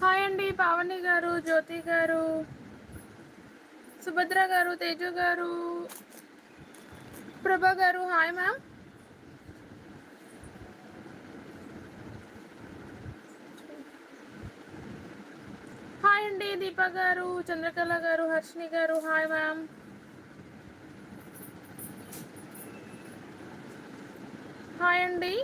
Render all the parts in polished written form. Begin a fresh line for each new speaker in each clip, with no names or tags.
Hi అండి పావని గారు, జ్యోతి గారు, సుభద్ర గారు, తేజు గారు, ప్రభా గారు. Hi ma'am. హాయ్ అండి దీపా గారు, చంద్రకళ గారు, హర్షిని గారు. Hi ma'am. హాయ్ అండి.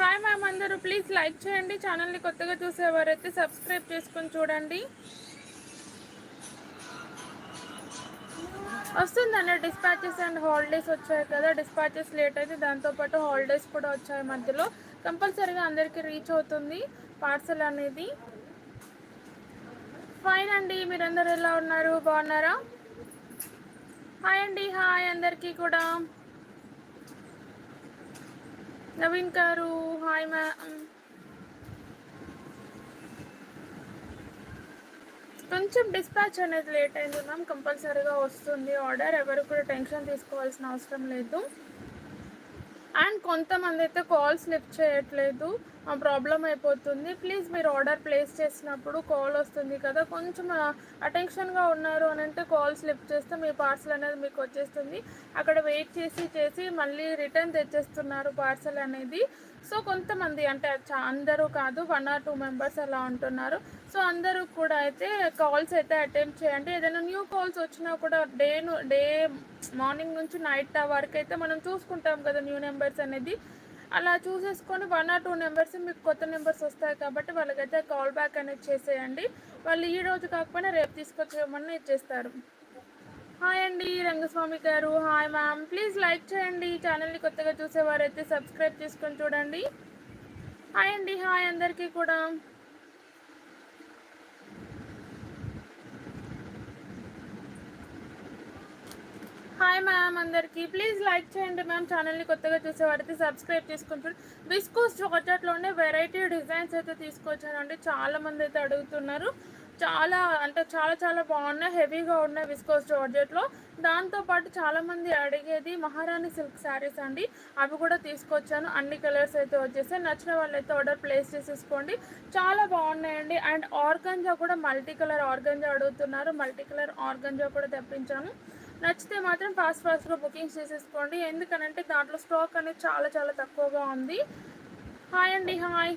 Hi ma'am. అందరూ ప్లీజ్ లైక్ చేయండి. ఛానల్ని కొత్తగా చూసేవారైతే సబ్స్క్రైబ్ చేసుకొని చూడండి. వస్తుందండి. డిస్పాచెస్ అండ్ హాలిడేస్ వచ్చాయి కదా, డిస్పాచెస్ లేట్ అయితే దాంతోపాటు హాలిడేస్ కూడా వచ్చాయి మధ్యలో. కంపల్సరీగా అందరికీ రీచ్ అవుతుంది పార్సల్ అనేది. ఫైన్ అండి. మీరందరూ ఎలా ఉన్నారు? బాగున్నారా? హాయ్ అండి. హాయ్ అందరికీ కూడా. నవీన్ గారు హాయ్ మ్యామ్. కొంచెం డిస్పాచ్ అనేది లేట్ అయింది మ్యామ్. కంపల్సరీగా వస్తుంది ఆర్డర్. ఎవరు కూడా టెన్షన్ తీసుకోవాల్సిన అవసరం లేదు. అండ్ కొంతమంది అయితే కాల్స్ లిఫ్ట్ చేయట్లేదు, ప్రాబ్లం అయిపోతుంది. ప్లీజ్ మీరు ఆర్డర్ ప్లేస్ చేసినప్పుడు కాల్ వస్తుంది కదా, కొంచెం అటెన్షన్గా ఉన్నారు అని అంటే కాల్స్ లిఫ్ట్ చేస్తే మీ పార్సల్ అనేది మీకు వచ్చేస్తుంది. అక్కడ వెయిట్ చేసి మళ్ళీ రిటర్న్ తెచ్చేస్తున్నారు పార్సల్ అనేది. సో కొంతమంది అంటే అందరూ కాదు, 1 or 2 మెంబర్స్ అలా ఉంటున్నారు. సో అందరూ కూడా అయితే కాల్స్ అయితే అటెంప్ట్ చేయండి. ఏదైనా న్యూ కాల్స్ వచ్చినా కూడా డే మార్నింగ్ నుంచి నైట్ వరకు అయితే మనం చూసుకుంటాం కదా న్యూ నెంబర్స్ అనేది. అలా చూసేసుకొని 1 or 2 నెంబర్స్ మీకు కొత్త నెంబర్స్ వస్తాయి కాబట్టి వాళ్ళకైతే కాల్ బ్యాక్ అనేది చేసేయండి. వాళ్ళు ఈ రోజు కాకపోయినా రేపు తీసుకొచ్చేయమని ఇచ్చేస్తారు. హాయ్ అండి రంగస్వామి గారు. Hi ma'am. ప్లీజ్ లైక్ చేయండి. ఛానల్ని కొత్తగా చూసేవారైతే సబ్స్క్రైబ్ చేసుకొని చూడండి. హాయ్ అండి. హాయ్ అందరికీ కూడా. హాయ్ మ్యామ్ అందరికీ. ప్లీజ్ లైక్ చేయండి మ్యామ్. ఛానల్ని కొత్తగా చూసేవారైతే సబ్స్క్రైబ్ చేసుకుంటారు. విస్కోస్ జార్జెట్లోనే వెరైటీ డిజైన్స్ అయితే తీసుకొచ్చానండి. చాలామంది అయితే అడుగుతున్నారు. చాలా అంటే చాలా బాగున్నాయి, హెవీగా ఉన్నాయి విస్కోస్ జార్జెట్లో. దాంతోపాటు చాలామంది అడిగేది మహారాణి సిల్క్ శారీస్ అండి, అవి కూడా తీసుకొచ్చాను. అన్ని కలర్స్ అయితే వచ్చేసాయి. నచ్చిన వాళ్ళు అయితే ఆర్డర్ ప్లేస్ చేసేసుకోండి. చాలా బాగున్నాయండి. అండ్ ఆర్గంజా కూడా మల్టీ కలర్ ఆర్గంజా అడుగుతున్నారు. మల్టీ కలర్ ఆర్గంజా కూడా తెప్పించాను. నచ్చితే మాత్రం ఫాస్ట్గా బుకింగ్ చేసేసుకోండి, ఎందుకనంటే దాంట్లో స్టాక్ అనేది చాలా తక్కువగా ఉంది. హాయ్ అండి. హాయ్.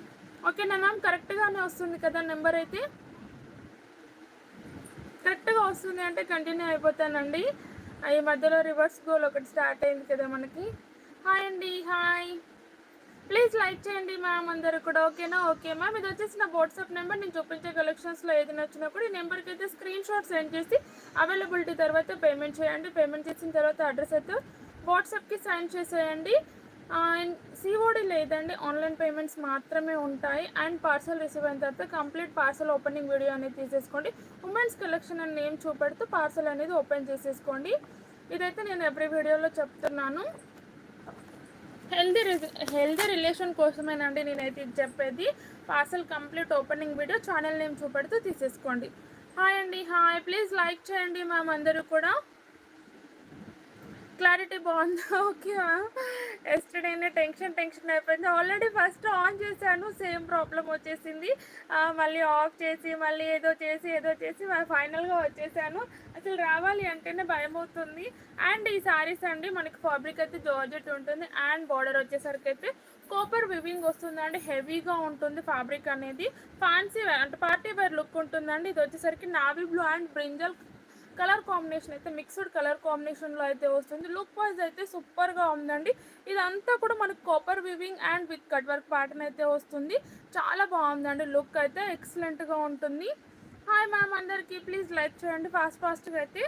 ఓకేనా మ్యామ్? కరెక్ట్గానే వస్తుంది కదా నెంబర్ అయితే? కరెక్ట్గా వస్తుంది అంటే కంటిన్యూ అయిపోతానండి. ఈ మధ్యలో రివర్స్ గోల్ ఒకటి స్టార్ట్ అయింది కదా మనకి. హాయ్ అండి. హాయ్. ప్లీజ్ లైక్ చేయండి మ్యామ్ అందరూ కూడా. ఓకేనా? Okay ma'am. ఇది వచ్చేసి నా వాట్సాప్ నెంబర్. నేను చూపించే కలెక్షన్స్లో ఏది నచ్చినా కూడా ఈ నెంబర్కి అయితే స్క్రీన్ షాట్ సెండ్ చేసి అవైలబిలిటీ తర్వాత పేమెంట్ చేయండి. పేమెంట్ చేసిన తర్వాత అడ్రస్ అయితే వాట్సాప్కి సెండ్ చేసేయండి. సిఓడి లేదండి, ఆన్లైన్ పేమెంట్స్ మాత్రమే ఉంటాయి. అండ్ పార్సల్ రిసీవ్ అయిన తర్వాత కంప్లీట్ పార్సల్ ఓపెనింగ్ వీడియో అనేది తీసేసుకోండి. ఉమెన్స్ కలెక్షన్ అని నేమ్ చూపెడుతూ పార్సల్ అనేది ఓపెన్ చేసేసుకోండి. ఇదైతే నేను ఎవ్రీ వీడియోలో చెప్తున్నాను. హెల్దీ రిలేషన్ కోసమేనండి నేనైతే ఇది చెప్పేది. Parcel complete opening video channel name చూపెడుతూ తీసేసుకోండి. హాయ్ అండి. హాయ్. ప్లీజ్ లైక్ చేయండి మ్యామ్ అందరూ కూడా. క్లారిటీ బాగుందా? Okay ma'am. ఎస్టర్డేనే టెన్షన్ అయిపోయింది. ఆల్రెడీ ఫస్ట్ ఆన్ చేశాను, సేమ్ ప్రాబ్లం వచ్చేసింది. మళ్ళీ ఆఫ్ చేసి మళ్ళీ ఏదో చేసి ఫైనల్గా వచ్చేసాను. అసలు రావాలి అంటేనే భయం అవుతుంది. అండ్ ఈ శారీస్ అండి మనకి ఫ్యాబ్రిక్ అయితే జార్జెట్ ఉంటుంది. అండ్ బార్డర్ వచ్చేసరికి అయితే కాపర్ వివింగ్ వస్తుందండి. హెవీగా ఉంటుంది ఫ్యాబ్రిక్ అనేది. ఫ్యాన్సీ అంటే పార్టీ వేర్ లుక్ ఉంటుందండి. ఇది వచ్చేసరికి navy blue and brinjal colour combination అయితే మిక్స్డ్ కలర్ కాంబినేషన్లో అయితే వస్తుంది. లుక్ వైజ్ అయితే సూపర్గా ఉందండి. ఇదంతా కూడా మనకు copper weaving and with cut work pattern అయితే వస్తుంది. చాలా బాగుందండి. లుక్ అయితే ఎక్సలెంట్గా ఉంటుంది. హాయ్ మ్యామ్ అందరికీ. ప్లీజ్ లైక్ చేయండి. ఫాస్ట్గా అయితే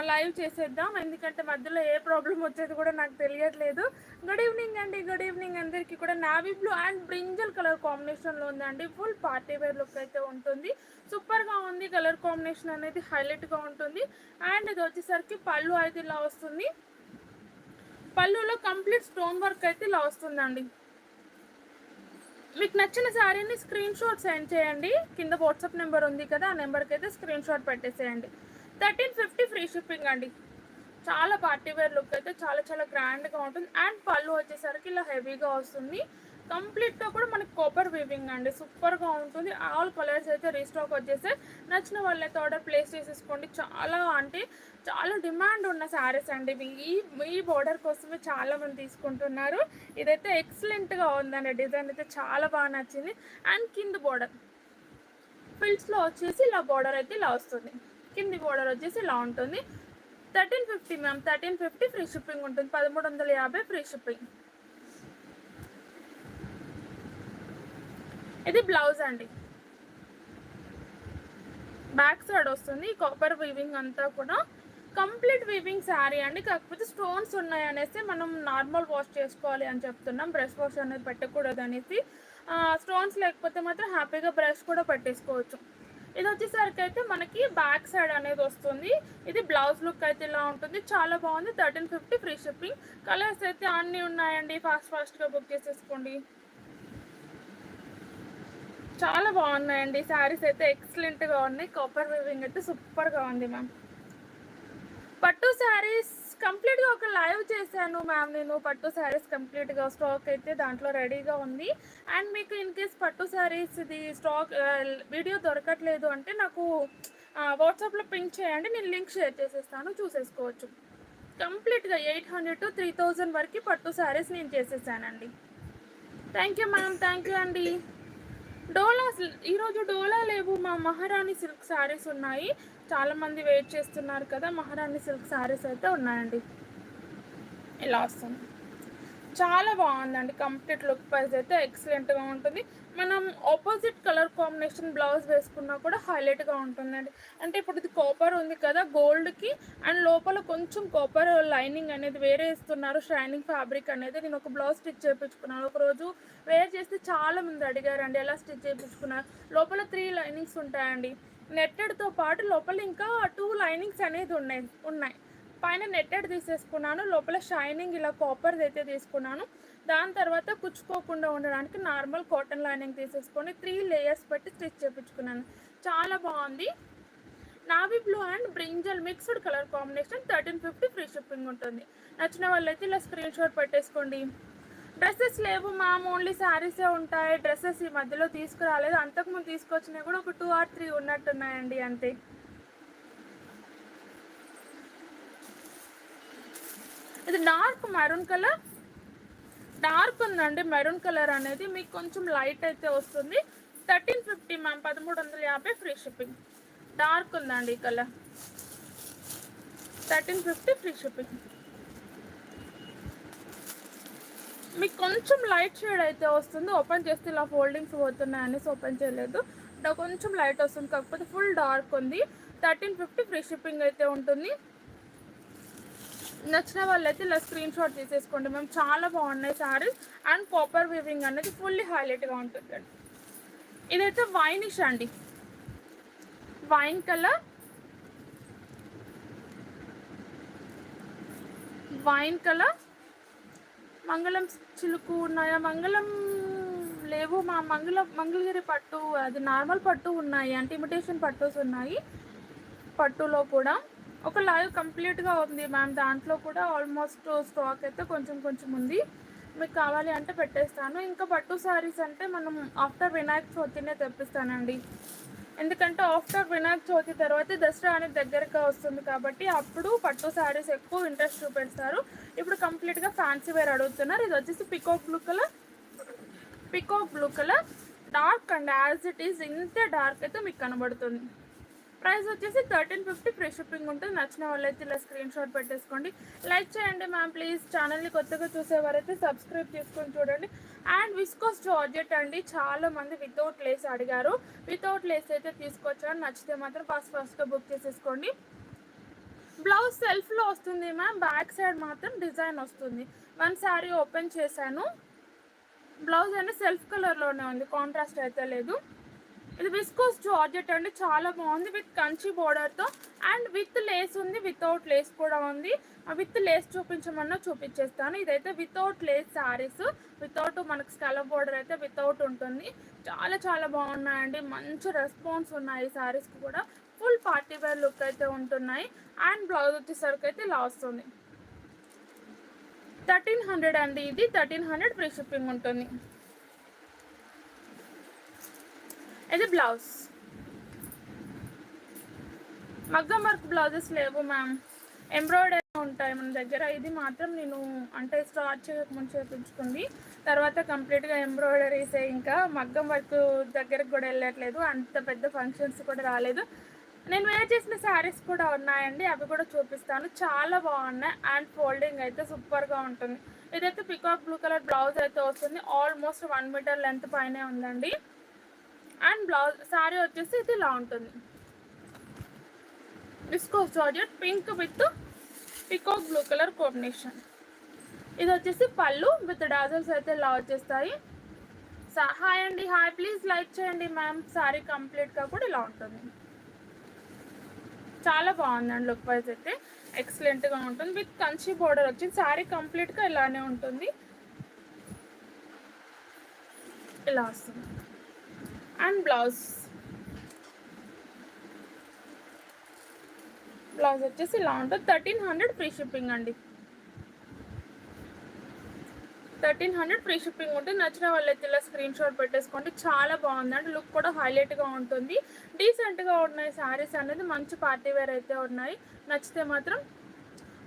లైవ్ చేసేద్దాం, ఎందుకంటే మధ్యలో ఏ ప్రాబ్లం వచ్చేది కూడా నాకు తెలియట్లేదు. గుడ్ ఈవినింగ్ అండి. గుడ్ ఈవినింగ్ అందరికీ కూడా. Navy blue and brinjal colour కాంబినేషన్లో ఉందండి. ఫుల్ పార్టీ వేర్ లుక్ అయితే ఉంటుంది. సూపర్గా ఉంది. కలర్ కాంబినేషన్ అనేది హైలైట్గా ఉంటుంది. అండ్ ఇది వచ్చేసరికి పళ్ళు అయితే ఇలా వస్తుంది. పళ్ళులో కంప్లీట్ స్టోన్ వర్క్ అయితే ఇలా వస్తుందండి. మీకు నచ్చిన శారీని స్క్రీన్ షాట్ సెండ్ చేయండి. కింద వాట్సాప్ నెంబర్ ఉంది కదా, ఆ నెంబర్కి అయితే స్క్రీన్ షాట్ పెట్టేసేయండి. 1350 ఫ్రీ షిప్పింగ్ అండి. చాలా పార్టీవేర్ లుక్ అయితే చాలా చాలా గ్రాండ్గా ఉంటుంది. అండ్ పళ్ళు వచ్చేసరికి ఇలా హెవీగా వస్తుంది. కంప్లీట్గా కూడా మనకి కాపర్ వీవింగ్ అండి, సూపర్గా ఉంటుంది. ఆల్ కలర్స్ అయితే రీస్టాక్ వచ్చేసి నచ్చిన వాళ్ళైతే ఆర్డర్ ప్లేస్ చేసేసుకోండి. చాలా అంటే చాలా డిమాండ్ ఉన్న శారీస్ అండి. ఈ బోర్డర్ కోసమే చాలామంది తీసుకుంటున్నారు. ఇదైతే ఎక్సలెంట్గా ఉందండి, డిజైన్ అయితే చాలా బాగా నచ్చింది. అండ్ కింద బోర్డర్ ఫిల్స్లో వచ్చేసి ఇలా బోర్డర్ అయితే ఇలా వస్తుంది. కింది బోర్డర్ వచ్చేసి ఇలా ఉంటుంది. 1350 మ్యామ్, 1350 ఫ్రీ షిప్పింగ్ ఉంటుంది. 1350 ఫ్రీ షిప్పింగ్. ఇది బ్లౌజ్ అండి, బ్యాక్ సైడ్ వస్తుంది. కాపర్ వీవింగ్ అంతా కూడా కంప్లీట్ వీవింగ్ శారీ అండి. కాకపోతే స్టోన్స్ ఉన్నాయి అనేసి మనం నార్మల్ వాష్ చేసుకోవాలి అని చెప్తున్నాం, బ్రష్ వాష్ అనేది పెట్టకూడదు అనేసి. స్టోన్స్ లేకపోతే మాత్రం హ్యాపీగా బ్రష్ కూడా పెట్టేసుకోవచ్చు. ఇది వచ్చేసరికి అయితే మనకి బ్యాక్ సైడ్ అనేది వస్తుంది. ఇది బ్లౌజ్ లుక్ అయితే ఇలా ఉంటుంది, చాలా బాగుంది. 1350 ఫ్రీ షిప్పింగ్. కలర్స్ అయితే అన్నీ ఉన్నాయండి, ఫాస్ట్గా బుక్ చేసేసుకోండి. చాలా బాగున్నాయండి శారీస్ అయితే, ఎక్సలెంట్గా ఉన్నాయి. కాపర్ వీవింగ్ అయితే సూపర్గా ఉంది మ్యామ్. పట్టు శారీస్ కంప్లీట్గా ఒక లైవ్ చేశాను మ్యామ్ నేను. పట్టు శారీస్ కంప్లీట్గా స్టాక్ అయితే దాంట్లో రెడీగా ఉంది. అండ్ మీకు ఇన్ కేస్ పట్టు శారీస్ ఇది స్టాక్ వీడియో దొరకట్లేదు అంటే నాకు వాట్సాప్లో పింక్ చేయండి, నేను లింక్ షేర్ చేసేస్తాను, చూసేసుకోవచ్చు. కంప్లీట్గా 800 to 3000 వరకు పట్టు శారీస్ నేను చేసేసానండి. Thank you ma'am, thank you అండి. డోలా ఈరోజు డోలా లేవు మా మహారాణి సిల్క్ శారీస్ ఉన్నాయి. చాలామంది వెయిట్ చేస్తున్నారు కదా, మహారాణి సిల్క్ శారీస్ అయితే ఉన్నాయండి. ఇలా వస్తుంది, చాలా బాగుందండి. కంప్లీట్ లుక్ వైజ్ అయితే ఎక్సలెంట్గా ఉంటుంది. మనం ఆపోజిట్ కలర్ కాంబినేషన్ బ్లౌజ్ వేసుకున్నా కూడా హైలైట్గా ఉంటుందండి. అంటే ఇప్పుడు ఇది కాపర్ ఉంది కదా గోల్డ్కి, అండ్ లోపల కొంచెం కాపర్ లైనింగ్ అనేది వేరే ఇస్తున్నారు, షైనింగ్ ఫ్యాబ్రిక్ అనేది. నేను ఒక బ్లౌజ్ స్టిచ్ చేయించుకున్నాను, ఒకరోజు వేర్ చేస్తే చాలా మంది అడిగారండి ఎలా స్టిచ్ చేయించుకున్నారు. లోపల 3 లైనింగ్స్ ఉంటాయండి, నెట్టెడ్తో పాటు లోపల ఇంకా 2 లైనింగ్స్ అనేది ఉన్నాయి. పైన నెట్టెడ్ తీసేసుకున్నాను, లోపల షైనింగ్ ఇలా కాపర్ది అయితే తీసుకున్నాను. దాని తర్వాత కుచ్చుకోకుండా ఉండడానికి నార్మల్ కాటన్ లైనింగ్ తీసేసుకొని 3 లేయర్స్ పెట్టి స్టిచ్ చేయించుకున్నాను. చాలా బాగుంది. Navy blue and brinjal mixed colour combination. 1350 free shipping ఉంటుంది. నచ్చిన వాళ్ళైతే ఇలా స్క్రీన్ షాట్ పెట్టేసుకోండి. డ్రెస్సెస్ లేవు మ్యామ్, ఓన్లీ శారీసే ఉంటాయి. డ్రెస్సెస్ ఈ మధ్యలో తీసుకురాలేదు, అంతకుముందు తీసుకొచ్చినవి కూడా ఒక 2 or 3 ఉన్నట్టున్నాయండి అంతే. ఇది డార్క్ మెరూన్ కలర్, డార్క్ ఉందండి మెరూన్ కలర్ అనేది, మీకు కొంచెం లైట్ అయితే వస్తుంది. 1350 మ్యామ్, 1350 ఫ్రీ షిప్పింగ్. డార్క్ ఉందండి ఈ కలర్, 1350 ఫ్రీ షిప్పింగ్. మీకు కొంచెం లైట్ షేడ్ అయితే వస్తుంది. ఓపెన్ చేస్తే ఇలా ఫోల్డింగ్స్ పోతున్నాయి అనేసి ఓపెన్ చేయలేదు, కొంచెం లైట్ వస్తుంది, కాకపోతే ఫుల్ డార్క్ ఉంది. 1350 ఫ్రీ షిప్పింగ్ అయితే ఉంటుంది. నచ్చిన వాళ్ళైతే ఇలా స్క్రీన్ షాట్ తీసేసుకోండి మేము. చాలా బాగున్నాయి శారీస్. అండ్ కాపర్ వీవింగ్ అనేది ఫుల్లీ హైలైట్గా ఉంటుందండి. ఇదైతే వైనిష్ అండి, వైన్ కలర్, వైన్ కలర్. మంగళం చిలుకు ఉన్నాయా? మంగళం లేవు మా మంగళగిరి పట్టు, అది నార్మల్ పట్టు ఉన్నాయి, అంటే ఇమిటేషన్ పట్టుస్ ఉన్నాయి. పట్టులో కూడా ఒక లైవ్ కంప్లీట్గా ఉంది మ్యామ్, దాంట్లో కూడా ఆల్మోస్ట్ స్టాక్ అయితే కొంచెం ఉంది. మీకు కావాలి అంటే పెట్టేస్తాను. ఇంకా పట్టు శారీస్ అంటే మనం ఆఫ్టర్ వినాయక చవితినే తెప్పిస్తానండి, ఎందుకంటే ఆఫ్టర్ వినాయక చవితి తర్వాత దసరా అనేది దగ్గరగా వస్తుంది కాబట్టి అప్పుడు పట్టు శారీస్ ఎక్కువ ఇంట్రెస్ట్ చూపెడతారు. ఇప్పుడు కంప్లీట్గా ఫ్యాన్సీ వేర్ అడుగుతున్నారు. ఇది వచ్చేసి peacock blue colour dark and as it is ఇంతే డార్క్ అయితే మీకు కనబడుతుంది. ప్రైస్ వచ్చేసి 1350 ఫ్రీ షిప్పింగ్ ఉంటుంది. నచ్చిన వాళ్ళైతే ఇలా స్క్రీన్ షాట్ పెట్టేసుకోండి. లైక్ చేయండి మ్యామ్ ప్లీజ్. ఛానల్ని కొత్తగా చూసేవారైతే సబ్స్క్రైబ్ చేసుకొని చూడండి. అండ్ విస్కోస్ జార్జెట్ అండి, చాలామంది వితౌట్ లేస్ అడిగారు. వితౌట్ లేస్ అయితే తీసుకొచ్చాను, నచ్చితే మాత్రం ఫాస్ట్గా బుక్ చేసేసుకోండి. బ్లౌజ్ సెల్ఫ్లో వస్తుంది మ్యామ్, బ్యాక్ సైడ్ మాత్రం డిజైన్ వస్తుంది. 1 శారీ ఓపెన్ చేశాను, బ్లౌజ్ అనేది సెల్ఫ్ కలర్లోనే ఉంది, కాంట్రాస్ట్ అయితే లేదు. ఇది విస్కోస్ జార్జెట్ అండి, చాలా బాగుంది. విత్ కంచి బోర్డర్తో అండ్ విత్ లేస్ ఉంది, వితౌట్ లేస్ కూడా ఉంది. విత్ లేస్ చూపించమన్నా చూపించేస్తాను. ఇదైతే వితౌట్ లేస్ శారీస్, వితౌట్ మనకు స్కలప్ బోర్డర్ అయితే వితౌట్ ఉంటుంది. చాలా చాలా బాగున్నాయండి, మంచి రెస్పాన్స్ ఉన్నాయి ఈ శారీస్కి కూడా. ఫుల్ పార్టీ వేర్ లుక్ అయితే ఉంటున్నాయి. అండ్ బ్లౌజ్ వచ్చేసరికి అయితే ఇలా వస్తుంది. 1300 అండి, ఇది 1300 ఫ్రీ షిప్పింగ్ ఉంటుంది. ఇది బ్లౌజ్. మగ్గం వర్క్ బ్లౌజెస్ లేవు మ్యామ్, ఎంబ్రాయిడరీ ఉంటాయి మన దగ్గర. ఇది మాత్రం నేను అంటే స్టార్ట్ చేయకముందు చేయించుకుంది, తర్వాత కంప్లీట్గా ఎంబ్రాయిడరీసే. ఇంకా మగ్గం వర్క్ దగ్గరకు కూడా వెళ్ళట్లేదు, అంత పెద్ద ఫంక్షన్స్ కూడా రాలేదు. నేను వేర్ చేసిన శారీస్ కూడా ఉన్నాయండి, అవి కూడా చూపిస్తాను. చాలా బాగున్నాయి అండ్ ఫోల్డింగ్ అయితే సూపర్గా ఉంటుంది. ఇదైతే పికాక్ బ్లూ కలర్ బ్లౌజ్ అయితే వస్తుంది. ఆల్మోస్ట్ 1 మీటర్ లెంత్ పైనే ఉందండి. అండ్ బ్లౌజ్ శారీ వచ్చేసి ఇది ఇలా ఉంటుంది. Viscose georgette pink with peacock blue colour combination. ఇది వచ్చేసి పళ్ళు విత్ డాజల్స్ అయితే ఇలా వచ్చేస్తాయి. హాయ్ అండి, హాయ్, ప్లీజ్ లైక్ చేయండి మ్యామ్. శారీ కంప్లీట్గా కూడా ఇలా ఉంటుంది. చాలా బాగుందండి, లుక్ వైజ్ అయితే ఎక్సలెంట్గా ఉంటుంది. విత్ కంచి బోర్డర్ వచ్చింది. శారీ కంప్లీట్గా ఇలానే ఉంటుంది, ఇలా వస్తుంది. అండ్ బ్లౌజ్ వచ్చేసి ఇలా ఉంటుంది. 1300 ఫ్రీ షిప్పింగ్ అండి, 1300 ఫ్రీ షిప్పింగ్ ఉంటుంది. నచ్చిన వాళ్ళైతే ఇలా స్క్రీన్ షాట్ పెట్టేసుకోండి. చాలా బాగుందండి, లుక్ కూడా హైలైట్గా ఉంటుంది. డీసెంట్గా ఉన్నాయి శారీస్ అనేది, మంచి పార్టీ వేర్ అయితే ఉన్నాయి. నచ్చితే మాత్రం.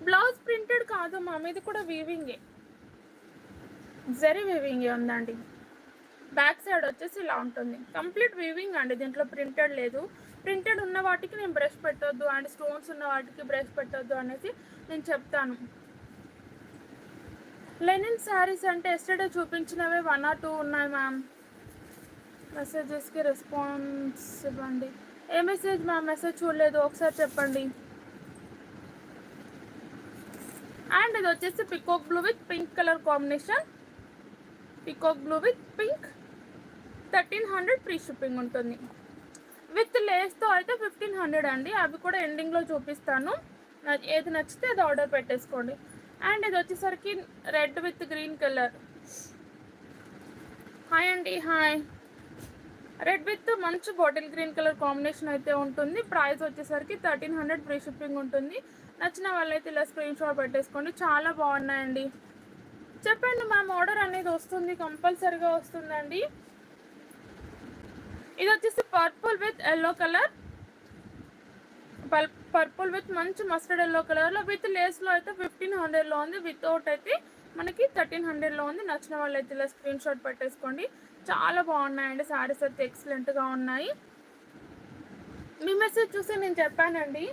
బ్లౌజ్ ప్రింటెడ్ కాదు మా, ఇది కూడా వీవింగే, జరీ వీవింగే ఉందండి. బ్యాక్ సైడ్ వచ్చేసి ఇలా ఉంటుంది, కంప్లీట్ వీవింగ్ అండి, దీంట్లో ప్రింటెడ్ లేదు. ప్రింటెడ్ ఉన్న వాటికి నేను బ్రష్ పెట్టొద్దు అండ్ స్టోన్స్ ఉన్న వాటికి బ్రష్ పెట్టొద్దు అనేసి నేను చెప్తాను. లెనిన్ శారీస్ అంటే ఎస్టర్డే చూపించినవే 1 or 2 ఉన్నాయి మ్యామ్. మెసేజెస్కి రెస్పాన్స్ ఇవ్వండి. ఏ మెసేజ్ మ్యామ్? మెసేజ్ చూడలేదు, ఒకసారి చెప్పండి. అండ్ ఇది వచ్చేసి peacock blue with pink colour combination. Peacock blue with pink, 1300 free shipping ఉంటుంది. విత్ లేస్తో అయితే 1500 అండి, అవి కూడా ఎండింగ్లో చూపిస్తాను. ఏది నచ్చితే అది ఆర్డర్ పెట్టేసుకోండి. అండ్ ఇది వచ్చేసరికి red with green colour. Hi అండి, హాయ్. రెడ్ విత్ మంచి బాటిల్ గ్రీన్ కలర్ కాంబినేషన్ అయితే ఉంటుంది. ప్రైస్ వచ్చేసరికి 1300 ఫ్రీ షిప్పింగ్ ఉంటుంది. నచ్చిన వాళ్ళైతే ఇలా స్క్రీన్ షాట్ పెట్టేసుకోండి. చాలా బాగున్నాయండి. చెప్పండి మ్యామ్, ఆర్డర్ అనేది వస్తుంది, కంపల్సరీగా వస్తుందండి. ఇది వచ్చేసి purple with yellow colour, purple with మంచి మస్టర్డ్ ఎల్లో కలర్లో విత్ లేస్లో అయితే 1500లో ఉంది. వితౌట్ అయితే మనకి 1300లో ఉంది. నచ్చిన వాళ్ళు అయితే ఇలా స్క్రీన్ షాట్ పెట్టేసుకోండి. చాలా బాగున్నాయండి శారీస్ అయితే, ఎక్సలెంట్గా ఉన్నాయి. మీ మెసేజ్ చూసి నేను చెప్పానండి,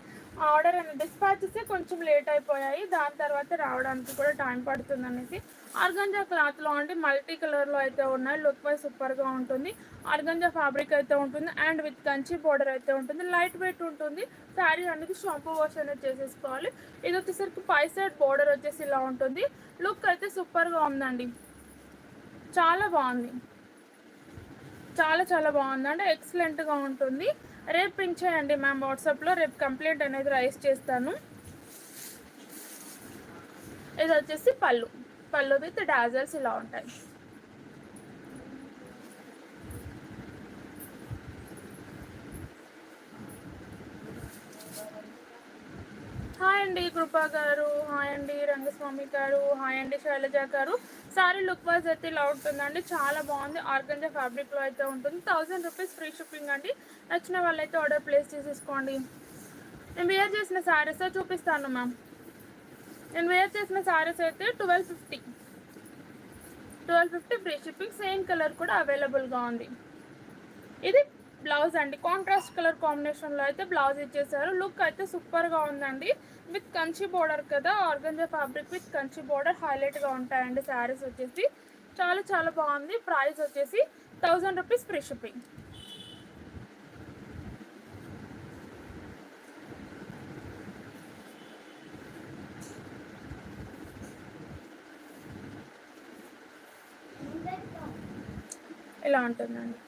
ఆర్డర్ అనేది డిస్పాచెస్ కొంచెం లేట్ అయిపోయాయి, దాని తర్వాత రావడానికి కూడా టైం పడుతుంది అనేసి. ఆర్గంజా క్లాత్లో అంటే మల్టీ కలర్లో అయితే ఉన్నాయి. లుక్ వైజ్ సూపర్గా ఉంటుంది. ఆర్గంజా ఫ్యాబ్రిక్ అయితే ఉంటుంది అండ్ విత్ కంచి బోర్డర్ అయితే ఉంటుంది. లైట్ వెయిట్ ఉంటుంది. శారీ అనేది షాంపూ వాష్ అనేది చేసేసుకోవాలి. ఇది వచ్చేసరికి 5 సైడ్ బోర్డర్ వచ్చేసి ఇలా ఉంటుంది. లుక్ అయితే సూపర్గా ఉందండి, చాలా బాగుంది, చాలా చాలా బాగుందండి, ఎక్సలెంట్గా ఉంటుంది. రేపు పింక్ చేయండి మ్యామ్ వాట్సాప్లో, రేపు కంప్లైంట్ అనేది రైజ్ చేస్తాను. ఇది వచ్చేసి పళ్ళు, పళ్ళు విత్ డాజల్స్ ఇలా ఉంటాయి. హాయ్ అండి కృపా గారు, హాయ్ అండి రంగస్వామి గారు, హాయ్ అండి శైలజ గారు. సారీ లుక్ వైజ్ అయితే ఇలా ఉంటుందండి, చాలా బాగుంది. ఆర్గంజా ఫ్యాబ్రిక్లో అయితే ఉంటుంది. 1000 రూపీస్ ఫ్రీ షిప్పింగ్ అండి. నచ్చిన వాళ్ళైతే ఆర్డర్ ప్లేస్ చేసేసుకోండి. నేను వేర్ చేసిన శారీస్ చూపిస్తాను మ్యామ్. నేను వేర్ చేసిన శారీస్ అయితే 1250 ఫ్రీ షిప్పింగ్. సేమ్ కలర్ కూడా అవైలబుల్గా ఉంది. ఇది బ్లౌజ్ అండి, కాంట్రాస్ట్ కలర్ కాంబినేషన్లో అయితే బ్లౌజ్ ఇచ్చేసారు. లుక్ అయితే సూపర్గా ఉందండి. విత్ కంచి బోర్డర్ కదా, organza fabric with Kanchi border హైలైట్గా ఉంటాయండి శారీస్ వచ్చేసి. చాలా చాలా బాగుంది. ప్రైస్ వచ్చేసి 1000 రూపీస్ ఫ్రీ షిప్పింగ్. ఇలా ఉంటుందండి.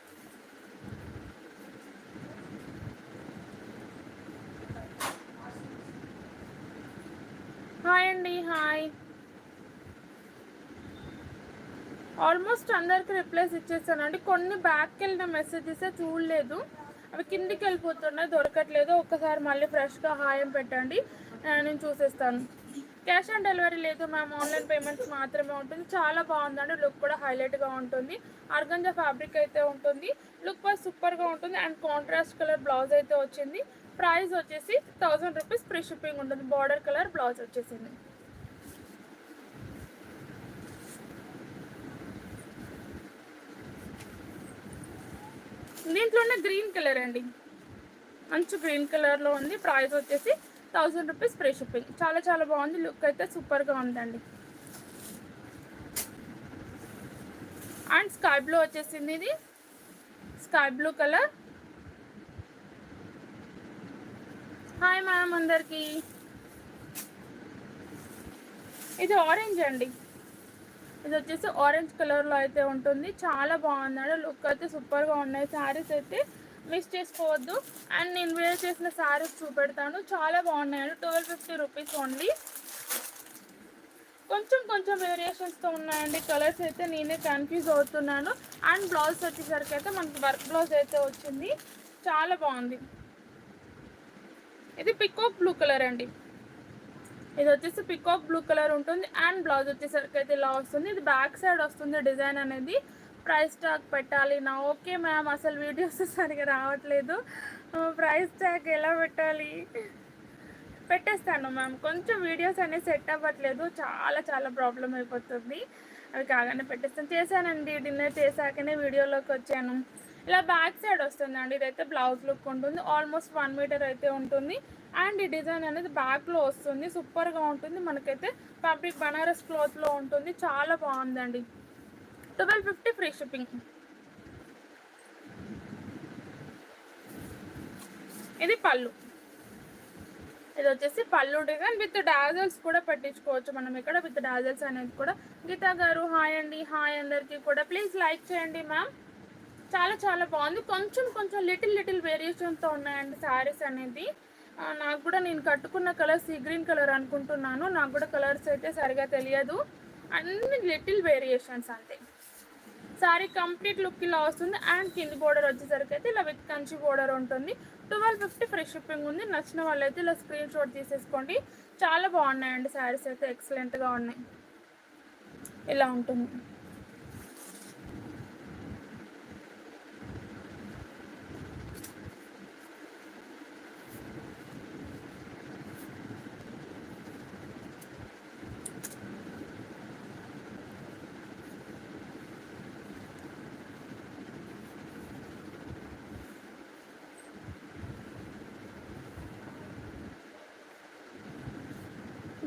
ఆల్మోస్ట్ అందరికి రిప్లైస్ ఇచ్చేసానండి. కొన్ని బ్యాక్కి వెళ్ళిన మెసేజెస్ చూడలేదు, అవి కిందికి వెళ్ళిపోతున్నాయి, దొరకట్లేదు. ఒక్కసారి మళ్ళీ ఫ్రెష్గా హాయం పెట్టండి, నేను చూసేస్తాను. క్యాష్ ఆన్ డెలివరీ లేదు మ్యామ్, ఆన్లైన్ పేమెంట్స్ మాత్రమే ఉంటుంది. చాలా బాగుందండి, లుక్ కూడా హైలైట్గా ఉంటుంది. ఆర్గంజా ఫ్యాబ్రిక్ అయితే ఉంటుంది, లుక్ వైజ్ సూపర్గా ఉంటుంది. అండ్ కాంట్రాస్ట్ కలర్ బ్లౌజ్ అయితే వచ్చింది. ప్రైస్ వచ్చేసి 1000 రూపీస్, ఫ్రీ షిప్పింగ్ ఉంటుంది. బార్డర్ కలర్ బ్లౌజ్ వచ్చేసింది. దీంట్లోనే గ్రీన్ కలర్ అండి, మంచి గ్రీన్ కలర్లో ఉంది. ప్రైస్ వచ్చేసి 1000 రూపీస్, ఫ్రీ షిప్పింగ్. చాలా చాలా బాగుంది, లుక్ అయితే సూపర్గా ఉందండి. అండ్ స్కై బ్లూ వచ్చేసింది, ఇది sky blue colour. Hi ma'am అందరికి. ఇది ఆరెంజ్ అండి, ఇది వచ్చేసి ఆరెంజ్ కలర్లో అయితే ఉంటుంది. చాలా బాగుందండి, లుక్ అయితే సూపర్గా ఉన్నాయి. శారీస్ అయితే మిస్ చేసుకోవద్దు. అండ్ నేను వేర్ చేసిన శారీస్ చూపెడతాను, చాలా బాగున్నాయండి. 1250 రూపీస్ ఓన్లీ. కొంచెం కొంచెం వేరియేషన్స్తో ఉన్నాయండి. కలర్స్ అయితే నేనే కన్ఫ్యూజ్ అవుతున్నాను. అండ్ బ్లౌజ్ వచ్చేసరికి అయితే మనకి వర్క్ బ్లౌజ్ అయితే వచ్చింది, చాలా బాగుంది. ఇది పికాక్ బ్లూ కలర్ అండి, ఇది వచ్చేసి పికాక్ బ్లూ కలర్ ఉంటుంది. అండ్ బ్లౌజ్ వచ్చేసరికి అయితే ఇలా వస్తుంది. ఇది బ్యాక్ సైడ్ వస్తుంది డిజైన్ అనేది. ప్రైస్ ట్యాగ్ పెట్టాలి నా. ఓకే మ్యామ్, అసలు వీడియోస్ సరిగా రావట్లేదు, ప్రైస్ ట్యాగ్ ఎలా పెట్టాలి? పెట్టేస్తాను మ్యామ్, కొంచెం వీడియోస్ అనేది సెట్ అవ్వట్లేదు, చాలా చాలా ప్రాబ్లం అయిపోతుంది. అవి కాగానే పెట్టేస్తాను. చేశానండి, డిన్నర్ చేశాకనే వీడియోలోకి వచ్చాను. ఇలా బ్యాక్ సైడ్ వస్తుందండి. ఇదైతే బ్లౌజ్ లుక్ ఉంటుంది, ఆల్మోస్ట్ 1 మీటర్ అయితే ఉంటుంది. అండ్ ఈ డిజైన్ అనేది బ్యాక్లో వస్తుంది, సూపర్గా ఉంటుంది. మనకైతే ఫ్యాబ్రిక్ బనారస్ క్లాత్లో ఉంటుంది, చాలా బాగుందండి. 1250 ఫ్రీ షిప్పింగ్. ఇది పళ్ళు, ఇది వచ్చేసి పళ్ళు డిజైన్ విత్ డాజల్స్ కూడా పెట్టించుకోవచ్చు మనం ఇక్కడ, విత్ డాజల్స్ అనేది కూడా. గీతా గారు హాయ్ అండి, హాయ్ అందరికీ కూడా. ప్లీజ్ లైక్ చేయండి మ్యామ్. చాలా చాలా బాగుంది. కొంచెం కొంచెం లిటిల్ వేరియేషన్తో ఉన్నాయండి శారీస్ అనేది. నాకు కూడా నేను కట్టుకున్న కలర్ సీ గ్రీన్ కలర్ అనుకుంటున్నాను, నాకు కూడా కలర్స్ అయితే సరిగా తెలియదు. అన్ని లిటిల్ వేరియేషన్స్ అంతే. శారీ కంప్లీట్ లుక్ ఇలా వస్తుంది. అండ్ కింది బోర్డర్ వచ్చేసరికి అయితే ఇలా విత్ కంచి బోర్డర్ ఉంటుంది. 1250 ఫ్రీ షిప్పింగ్ ఉంది. నచ్చిన వాళ్ళైతే ఇలా స్క్రీన్ షాట్ తీసేసుకోండి. చాలా బాగున్నాయండి శారీస్ అయితే, ఎక్సలెంట్గా ఉన్నాయి. ఇలా ఉంటుంది.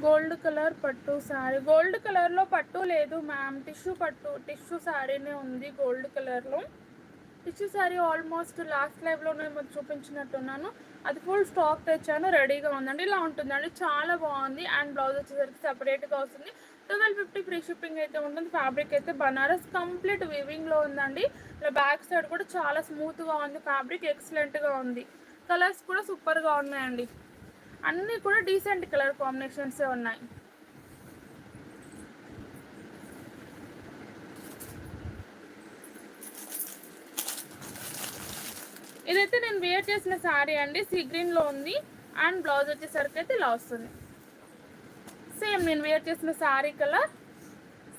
గోల్డ్ కలర్ పట్టు శారీ, గోల్డ్ కలర్లో పట్టు లేదు మ్యామ్, టిష్యూ శారీనే ఉంది గోల్డ్ కలర్లో. టిష్యూ శారీ ఆల్మోస్ట్ లాస్ట్ లైవ్లోనే మీకు చూపించినట్టున్నాను, అది ఫుల్ స్టాక్ తెచ్చాను, రెడీగా ఉందండి. ఇలా ఉంటుందండి, చాలా బాగుంది. అండ్ బ్లౌజ్ వచ్చేసరికి సపరేట్గా వస్తుంది. 1250 ఫ్రీ షిప్పింగ్ అయితే ఉంటుంది. ఫ్యాబ్రిక్ అయితే బనారస్ కంప్లీట్ వీవింగ్లో ఉందండి. ఇలా బ్యాక్ సైడ్ కూడా చాలా స్మూత్గా ఉంది ఫ్యాబ్రిక్, ఎక్సలెంట్గా ఉంది. కలర్స్ కూడా సూపర్గా ఉన్నాయండి, అన్నీ కూడా డీసెంట్ కలర్ కాంబినేషన్సే ఉన్నాయి. ఇదైతే నేను వేర్ చేసిన శారీ అండి, సీ గ్రీన్లో ఉంది. అండ్ బ్లౌజ్ వచ్చేసరికి అయితే ఇలా వస్తుంది. సేమ్ నేను వేర్ చేసిన sari colour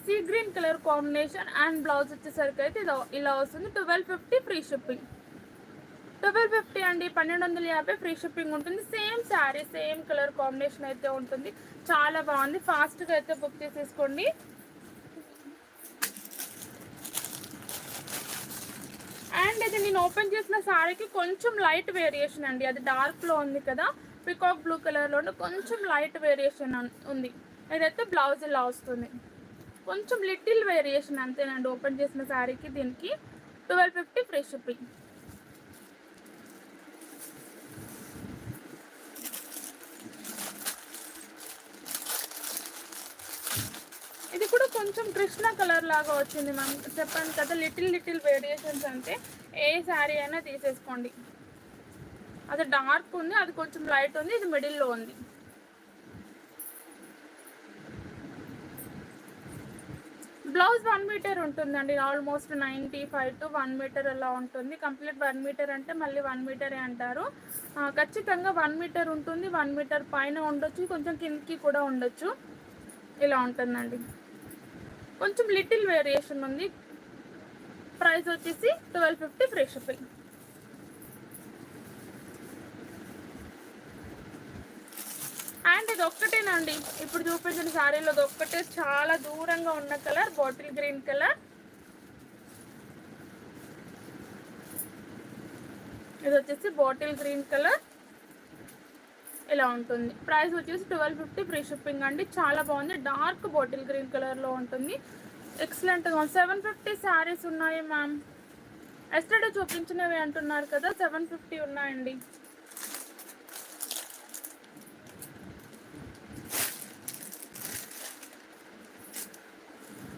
sea green colour combination. And blouse వచ్చేసరికి అయితే ఇలా వస్తుంది. 1250 ఫ్రీ షిప్పింగ్. 1250 అండి, 1250 ఫ్రీ షిప్పింగ్ ఉంటుంది. Same sari same colour combination అయితే ఉంటుంది, చాలా బాగుంది. ఫాస్ట్గా అయితే బుక్ చేసేసుకోండి. అండ్ ఇది నేను ఓపెన్ చేసిన శారీకి కొంచెం లైట్ వేరియేషన్ అండి, అది డార్క్లో ఉంది కదా, పికాక్ బ్లూ కలర్లో కొంచెం లైట్ వేరియేషన్ ఉంది. ఇదైతే బ్లౌజ్ ఇలా వస్తుంది, కొంచెం లిటిల్ వేరియేషన్ అంతేనండి. ఓపెన్ చేసిన శారీకి దీనికి 1250 ఫ్రీ షిప్పింగ్. ఇది కూడా కొంచెం కృష్ణ కలర్ లాగా వచ్చింది మ్యామ్, చెప్పాను కదా లిటిల్ వేరియేషన్స్ అంటే ఏ శారీ అయినా తీసేసుకోండి. అది డార్క్ ఉంది, అది కొంచెం లైట్ ఉంది, ఇది మిడిల్లో ఉంది. బ్లౌజ్ 1 మీటర్ ఉంటుందండి. ఆల్మోస్ట్ 95 to 1 మీటర్ అలా ఉంటుంది. కంప్లీట్ 1 మీటర్ అంటే మళ్ళీ 1 మీటరే అంటారు. ఖచ్చితంగా 1 మీటర్ ఉంటుంది. 1 మీటర్ పైన ఉండొచ్చు, కొంచెం కిందకి కూడా ఉండొచ్చు. ఇలా ఉంటుందండి. కొంచెం లిటిల్ వేరియేషన్ ఉంది. ప్రైస్ వచ్చేసి 1250 ఫ్రీ షిప్పింగ్. అండ్ ఇది ఒక్కటేనండి ఇప్పుడు చూపించిన శారీలో, ఇది ఒక్కటే చాలా దూరంగా ఉన్న కలర్, బాటిల్ గ్రీన్ కలర్. ఇది వచ్చేసి బాటిల్ గ్రీన్ కలర్ ఇలా ఉంటుంది. ప్రైస్ వచ్చేసి 1250 ఫ్రీ షిప్పింగ్ అండి. చాలా బాగుంది. డార్క్ బాటిల్ గ్రీన్ కలర్లో ఉంటుంది. ఎక్సలెంట్గా 750 శారీస్ ఉన్నాయి మ్యామ్. ఎస్టర్డే చూపించినవి అంటున్నారు కదా, 750 ఉన్నాయండి.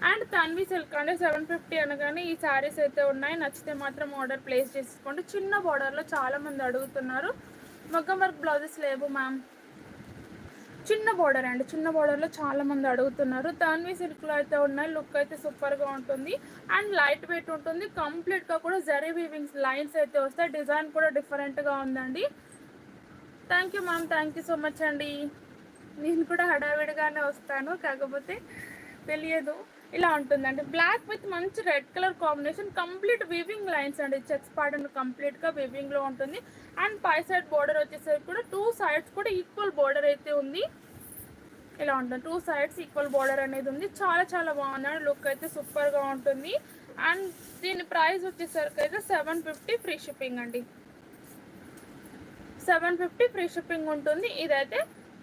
అండ్ తన్వి సిల్క్ అంటే 750 అనగానే ఈ శారీస్ అయితే ఉన్నాయి. నచ్చితే మాత్రం ఆర్డర్ ప్లేస్ చేసుకోండి. చిన్న బార్డర్లో చాలామంది అడుగుతున్నారు. మగ్గం వర్క్ బ్లౌజెస్ లేవు మ్యామ్. చిన్న బార్డర్ అండి, చిన్న బార్డర్లో చాలామంది అడుగుతున్నారు. తన్వి సిల్క్లో అయితే ఉన్నాయి. లుక్ అయితే సూపర్గా ఉంటుంది అండ్ లైట్ వెయిట్ ఉంటుంది. కంప్లీట్గా కూడా జరీ వీవింగ్స్ లైన్స్ అయితే వస్తాయి. డిజైన్ కూడా డిఫరెంట్గా ఉందండి. Thank you ma'am, thank you so much అండి. నేను కూడా హడావిడిగానే వస్తాను, కాకపోతే తెలియదు. ఇలా ఉంటుందండి. బ్లాక్ విత్ మంచి red colour combination, complete weaving lines అండి. చెక్స్ ప్యాటర్న్ కంప్లీట్గా వీవింగ్లో ఉంటుంది. అండ్ పై సైడ్ బోర్డర్ వచ్చేసరికి కూడా 2 సైడ్స్ కూడా ఈక్వల్ బోర్డర్ అయితే ఉంది. ఇలా ఉంటుంది. 2 సైడ్స్ ఈక్వల్ బోర్డర్ అనేది ఉంది. చాలా చాలా బాగుందండి. లుక్ అయితే సూపర్గా ఉంటుంది. అండ్ దీని ప్రైస్ వచ్చేసరికి అయితే 750 ఫ్రీ షిప్పింగ్ అండి. 750 ఫ్రీ షిప్పింగ్ ఉంటుంది. ఇదైతే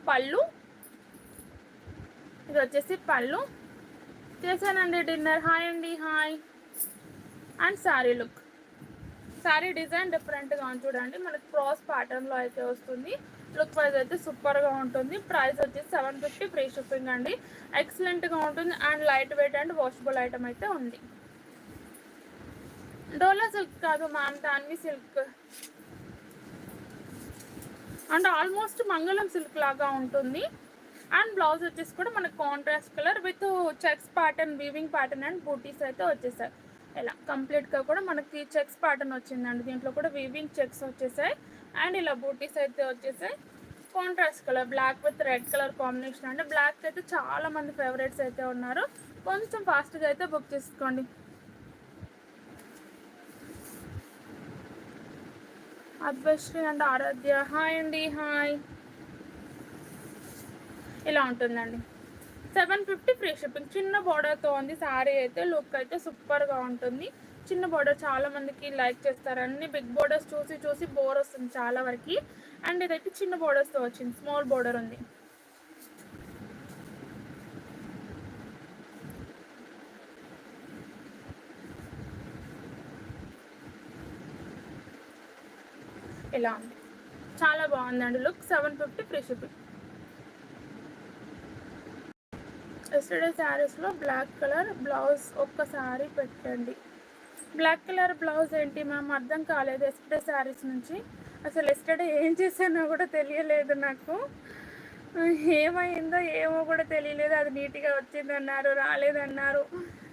పళ్ళు, ఇది వచ్చేసి పళ్ళు. చేశానండి డిన్నర్. హాయ్ అండి, hi. And sari look, sari design డిఫరెంట్గా ఉంది చూడండి. మనకి క్రాస్ ప్యాటర్న్లో అయితే వస్తుంది. లుక్ వైజ్ అయితే సూపర్గా ఉంటుంది. ప్రైస్ వచ్చేసి 750 ఫ్రీ షిప్పింగ్ అండి. ఎక్సలెంట్గా ఉంటుంది and light weight and washable item అయితే ఉంది. డోలా సిల్క్ కాదు ma'am, Tanvi silk and almost Mangalam silk లాగా ఉంటుంది. అండ్ బ్లౌజ్ వచ్చేసి కూడా మనకు contrast colour with checks pattern, weaving pattern and butis అయితే వచ్చేసాయి. ఇలా కంప్లీట్గా కూడా మనకి చెక్స్ ప్యాటర్న్ వచ్చిందండి. దీంట్లో కూడా వీవింగ్ చెక్స్ వచ్చేసాయి అండ్ ఇలా బూటీస్ అయితే వచ్చేసాయి. Contrast colour black with red colour combination అండి. బ్లాక్ అయితే చాలా మంది ఫేవరెట్స్ అయితే ఉన్నారు. కొంచెం ఫాస్ట్గా అయితే బుక్ చేసుకోండి. అద్వశ్రీ అండ్ ఆరాధ్య, హాయ్ అండి, హాయ్. ఇలా ఉంటుందండి. 750 ఫ్రీ షిప్పింగ్. చిన్న బార్డర్తో ఉంది శారీ అయితే. లుక్ అయితే సూపర్గా ఉంటుంది. చిన్న బార్డర్ చాలా మందికి లైక్ చేస్తారు. అన్ని బిగ్ బార్డర్స్ చూసి చూసి బోర్ వస్తుంది చాలా వరకు. అండ్ ఇదైతే చిన్న బార్డర్స్తో వచ్చింది, స్మాల్ బార్డర్ ఉంది. ఇలా ఉంది, చాలా బాగుందండి లుక్. 750 free shipping. ఎస్టర్డే శారీస్లో బ్లాక్ కలర్ బ్లౌజ్ ఒక్కసారి పెట్టండి. బ్లాక్ కలర్ బ్లౌజ్ ఏంటి మ్యామ్, అర్థం కాలేదు. ఎస్టర్డే శారీస్ నుంచి అసలు ఎస్టర్డే ఏం చేశానో కూడా తెలియలేదు నాకు. ఏమైందో ఏమో కూడా తెలియలేదు. అది నీట్గా వచ్చిందన్నారు, రాలేదన్నారు.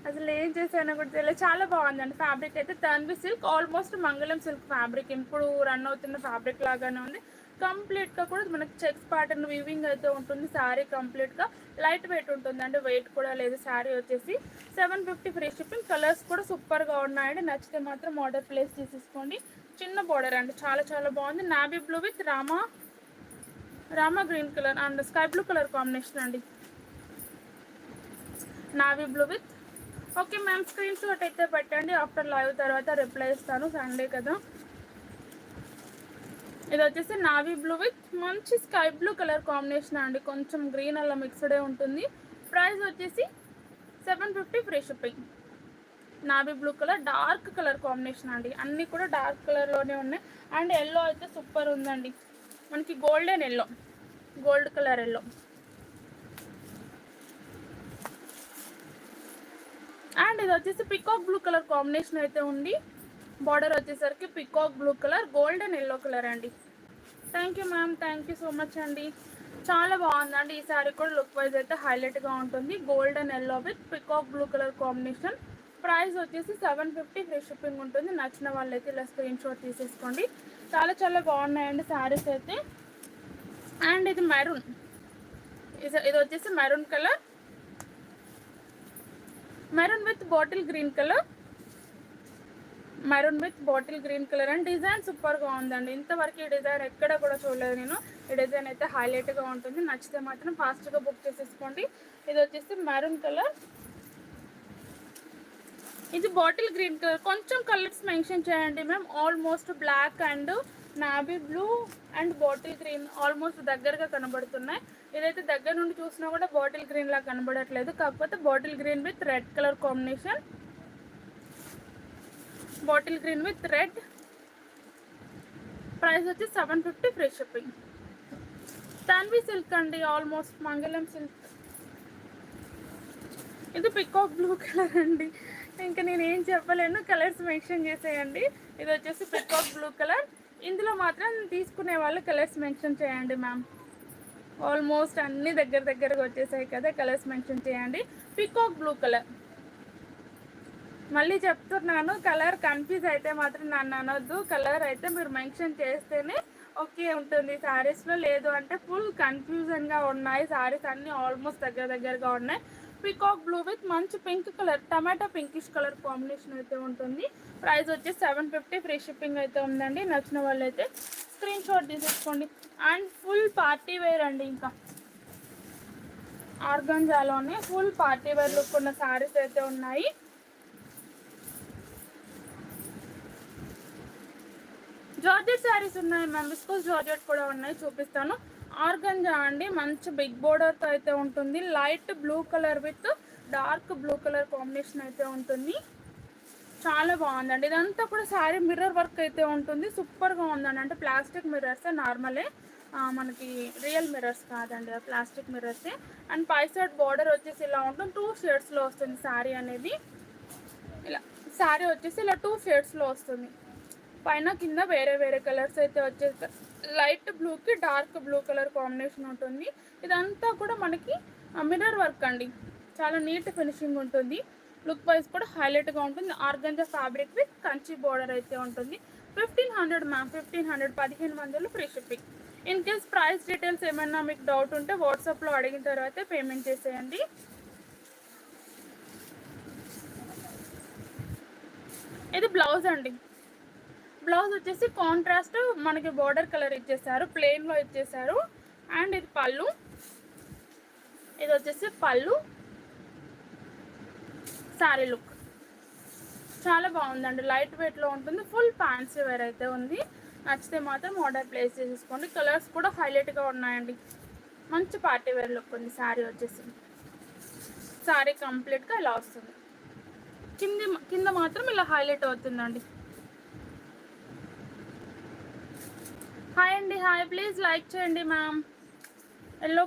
అసలు ఏం చేశానో కూడా తెలియదు. చాలా బాగుందండి. ఫ్యాబ్రిక్ అయితే Tanvi silk, almost Mangalam silk fabric. ఇప్పుడు రన్ అవుతున్న ఫ్యాబ్రిక్ లాగానే ఉంది. కంప్లీట్గా కూడా మనకి చెక్స్ ప్యాటర్న్ వీవింగ్ అయితే ఉంటుంది. శారీ కంప్లీట్గా లైట్ వెయిట్ ఉంటుంది అండి, వెయిట్ కూడా లేదు. శారీ వచ్చేసి 750 ఫ్రీ షిప్పింగ్. కలర్స్ కూడా సూపర్గా ఉన్నాయండి. నచ్చితే మాత్రం ఆర్డర్ ప్లేస్ చేసేసుకోండి. చిన్న బార్డర్ అండి, చాలా చాలా బాగుంది. Navy blue with Rama green colour and sky blue colour combination అండి. Navy blue with. Okay ma'am, screenshot అయితే పెట్టండి. ఆఫ్టర్ లైవ్ తర్వాత రిప్లై ఇస్తాను, సండే కదా. ఇది వచ్చేసి నావీ బ్లూ విత్ మంచి స్కై బ్లూ కలర్ కాంబినేషన్ అండి. కొంచెం గ్రీన్ అలా మిక్స్డే ఉంటుంది. ప్రైస్ వచ్చేసి 750 free shipping. Navy blue colour dark colour combination అండి. అన్నీ కూడా డార్క్ కలర్లోనే ఉన్నాయి. అండ్ ఎల్లో అయితే సూపర్ ఉందండి. మనకి golden yellow, gold colour yellow. And ఇది వచ్చేసి పికాక్ బ్లూ కలర్ కాంబినేషన్ అయితే ఉంది. బార్డర్ వచ్చేసరికి peacock blue colour, golden yellow colour అండి. Thank you ma'am, thank you so much అండి. చాలా బాగుందండి. ఈ సారీ కూడా లుక్ వైజ్ అయితే హైలైట్గా ఉంటుంది. Gold and yellow with peacock blue colour combination. Price వచ్చేసి 750 ఫ్రీ షిప్పింగ్ ఉంటుంది. నచ్చిన వాళ్ళైతే ఇలా స్క్రీన్ షాట్ తీసేసుకోండి. చాలా చాలా బాగున్నాయండి శారీస్ అయితే. అండ్ ఇది మెరూన్, ఇది వచ్చేసి maroon colour, maroon with bottle green colour, maroon with bottle green colour. And design సూపర్గా ఉందండి. ఇంతవరకు ఈ డిజైన్ ఎక్కడ కూడా చూడలేదు నేను. ఈ డిజైన్ అయితే హైలైట్గా ఉంటుంది. నచ్చితే మాత్రం ఫాస్ట్గా బుక్ చేసేసుకోండి. ఇది వచ్చేసి మెరూన్ కలర్, ఇది బాటిల్ గ్రీన్ కలర్. కొంచెం కలర్స్ మెన్షన్ చేయండి ma'am. Almost black and navy blue and bottle green almost దగ్గరగా కనబడుతున్నాయి. ఇదైతే దగ్గర నుండి చూసినా కూడా బాటిల్ గ్రీన్ లా కనబడట్లేదు. కాకపోతే bottle green with red colour combination, bottle green with red. Price వచ్చి 750 ఫ్రీ షిప్పింగ్. తాన్వి సిల్క్ అండి, ఆల్మోస్ట్ మంగళం సిల్క్. ఇది పికాక్ బ్లూ కలర్ అండి. ఇంకా నేను ఏం చెప్పలేను, కలర్స్ మెన్షన్ చేసేయండి. ఇది వచ్చేసి పికాక్ బ్లూ కలర్. ఇందులో మాత్రం తీసుకునే వాళ్ళు కలర్స్ మెన్షన్ చేయండి మ్యామ్. ఆల్మోస్ట్ అన్ని దగ్గరగా వచ్చేసాయి కదా, కలర్స్ మెన్షన్ చేయండి. Peacock blue colour. మళ్ళీ చెప్తున్నాను, కలర్ కన్ఫ్యూజ్ అయితే మాత్రం నన్ను అనొద్దు. కలర్ అయితే మీరు మెన్షన్ చేస్తేనే ఓకే ఉంటుంది శారీస్లో. లేదు అంటే ఫుల్ కన్ఫ్యూజన్గా ఉన్నాయి శారీస్ అన్నీ. ఆల్మోస్ట్ దగ్గరగా ఉన్నాయి. పికాక్ బ్లూ విత్ మంచి పింక్ కలర్, టమాటా పింకిష్ కలర్ కాంబినేషన్ అయితే ఉంటుంది. ప్రైస్ వచ్చి 750 ఫ్రీ షిప్పింగ్ అయితే ఉందండి. నచ్చిన వాళ్ళు అయితే స్క్రీన్ షాట్ తీసేసుకోండి. అండ్ ఫుల్ పార్టీ వేర్ అండి. ఇంకా ఆర్గంజాలోనే ఫుల్ పార్టీ వేర్ లుక్ ఉన్న శారీస్ అయితే ఉన్నాయి. జార్జెట్ శారీస్ ఉన్నాయి మ్యామ్. విస్కోస్ జార్జెట్ కూడా ఉన్నాయి, చూపిస్తాను. ఆర్గంజా అండి, మంచి బిగ్ బోర్డర్తో అయితే ఉంటుంది. Light blue colour with dark blue colour combination అయితే ఉంటుంది. చాలా బాగుందండి. ఇదంతా కూడా శారీ మిర్రర్ వర్క్ అయితే ఉంటుంది. సూపర్గా ఉందండి. అంటే ప్లాస్టిక్ మిర్రర్సే, నార్మలే, మనకి రియల్ మిర్రర్స్ కాదండి, ప్లాస్టిక్ మిర్రర్సే. అండ్ పై సైడ్ బార్డర్ వచ్చేసి ఇలా ఉంటుంది. 2 షేడ్స్లో వస్తుంది శారీ అనేది. ఇలా శారీ వచ్చేసి ఇలా 2 షేడ్స్లో వస్తుంది. పైన కింద వేరే కలర్స్ అయితే వచ్చేసి లైట్ బ్లూకి డార్క్ బ్లూ కలర్ కాంబినేషన్ ఉంటుంది. ఇదంతా కూడా మనకి మిర్రర్ వర్క్ అండి. చాలా నీట్ ఫినిషింగ్ ఉంటుంది. లుక్ వైజ్ కూడా హైలైట్గా ఉంటుంది. Organza fabric with Kanchi border అయితే ఉంటుంది. 1500 ma'am, 1500, 1500 free shipping. In case price details ఏమైనా మీకు డౌట్ ఉంటే వాట్సాప్లో అడిగిన తర్వాత పేమెంట్ చేసేయండి. ఇది బ్లౌజ్ అండి. బ్లౌజ్ వచ్చేసి కాంట్రాస్ట్ మనకి బోర్డర్ కలర్ ఇచ్చేసారు, ప్లెయిన్లో ఇచ్చేసారు. అండ్ ఇది పళ్ళు, ఇది వచ్చేసి పళ్ళు. శారీ లుక్ చాలా బాగుందండి. లైట్ వెయిట్లో ఉంటుంది. ఫుల్ ఫ్యాన్సీ వేర్ అయితే ఉంది. నచ్చితే మాత్రం ఆర్డర్ ప్లేస్ చేసేసుకోండి. కలర్స్ కూడా హైలైట్గా ఉన్నాయండి. మంచి పార్టీ వేర్ లుక్ ఉంది శారీ వచ్చేసి. శారీ కంప్లీట్గా ఇలా వస్తుంది. కింద మాత్రం ఇలా హైలైట్ అవుతుందండి. హాయ్ అండి, హాయ్. ప్లీజ్ లైక్ చేయండి మ్యామ్. ఎల్లో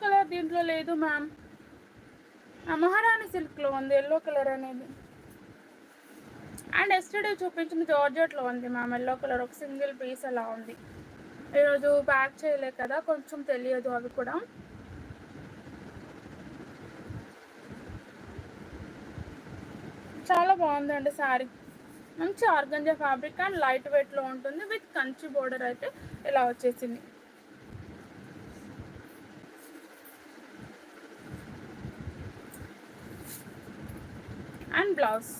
కలర్ దీంట్లో లేదు మ్యామ్. మహారాణి సిల్క్లో ఉంది ఎల్లో కలర్ అనేది. అండ్ ఎస్టర్డే చూపించిన జార్జెట్లో ఉంది మ్యామ్ ఎల్లో కలర్. ఒక సింగిల్ పీస్ అలా ఉంది. ఈరోజు ప్యాక్ చేయలే కదా, కొంచెం తెలియదు అవి కూడా. చాలా బాగుందండి శారీ. మంచి ఆర్గంజా ఫ్యాబ్రిక్ అండ్ లైట్ వెయిట్లో ఉంటుంది. విత్ కంచి బోర్డర్ అయితే ఇలా వచ్చేసింది. And blouse.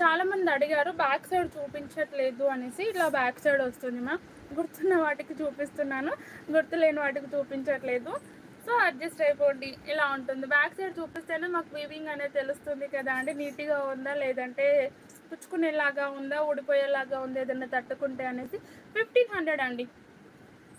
చాలామంది అడిగారు బ్యాక్ సైడ్ చూపించట్లేదు అనేసి. ఇట్లా బ్యాక్ సైడ్ వస్తుంది మ్యామ్. గుర్తున్న వాటికి చూపిస్తున్నాను, గుర్తులేని వాటికి చూపించట్లేదు. సో అడ్జస్ట్ అయిపోండి. ఇలా ఉంటుంది. బ్యాక్ సైడ్ చూపిస్తేనే మాకు వీవింగ్ అనేది తెలుస్తుంది కదా అండి, నీట్గా ఉందా లేదంటే పుచ్చుకునేలాగా ఉందా, ఊడిపోయేలాగా ఉందా ఏదన్నా తట్టుకుంటే అనేసి. 1500 అండి,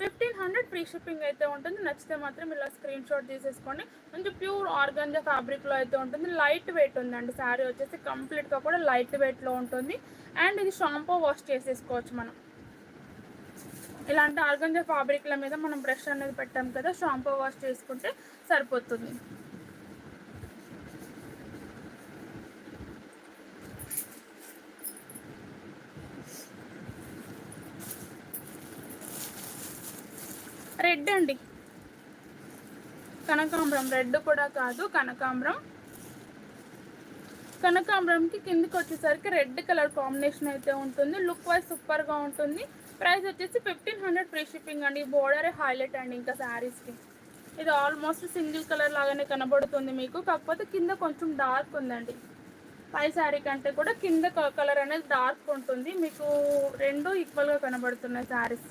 1500 ఫ్రీ షిప్పింగ్ అయితే ఉంటుంది. నచ్చితే మాత్రం ఇలా స్క్రీన్ షాట్ తీసేసుకోండి. మంచి ప్యూర్ ఆర్గంజా ఫ్యాబ్రిక్లో అయితే ఉంటుంది. లైట్ వెయిట్ ఉందండి శారీ వచ్చేసి. కంప్లీట్గా కూడా లైట్ వెయిట్లో ఉంటుంది. అండ్ ఇది షాంపూ వాష్ చేసేసుకోవచ్చు మనం. ఇలాంటి ఆర్గంజా ఫ్యాబ్రిక్ల మీద మనం బ్రష్ అనేది పెట్టాం కదా, షాంపూ వాష్ చేసుకుంటే సరిపోతుంది.
రెడ్ అండి, కనకాంబరం, రెడ్ కూడా కాదు, కనకాంబరం. కనకాంబరంకి కిందకి వచ్చేసరికి రెడ్ కలర్ కాంబినేషన్ అయితే ఉంటుంది. లుక్ వైజ్ సూపర్గా ఉంటుంది. ప్రైస్ వచ్చేసి 1500 ఫ్రీ షిప్పింగ్ అండి. బోర్డరే హైలైట్ అండి ఇంకా శారీస్కి. ఇది ఆల్మోస్ట్ సింగిల్ కలర్ లాగానే కనబడుతుంది మీకు, కాకపోతే కింద కొంచెం డార్క్ ఉందండి. పై శారీ కంటే కూడా కింద కలర్ అనేది డార్క్ ఉంటుంది. మీకు రెండు ఈక్వల్గా కనబడుతున్నాయి శారీస్.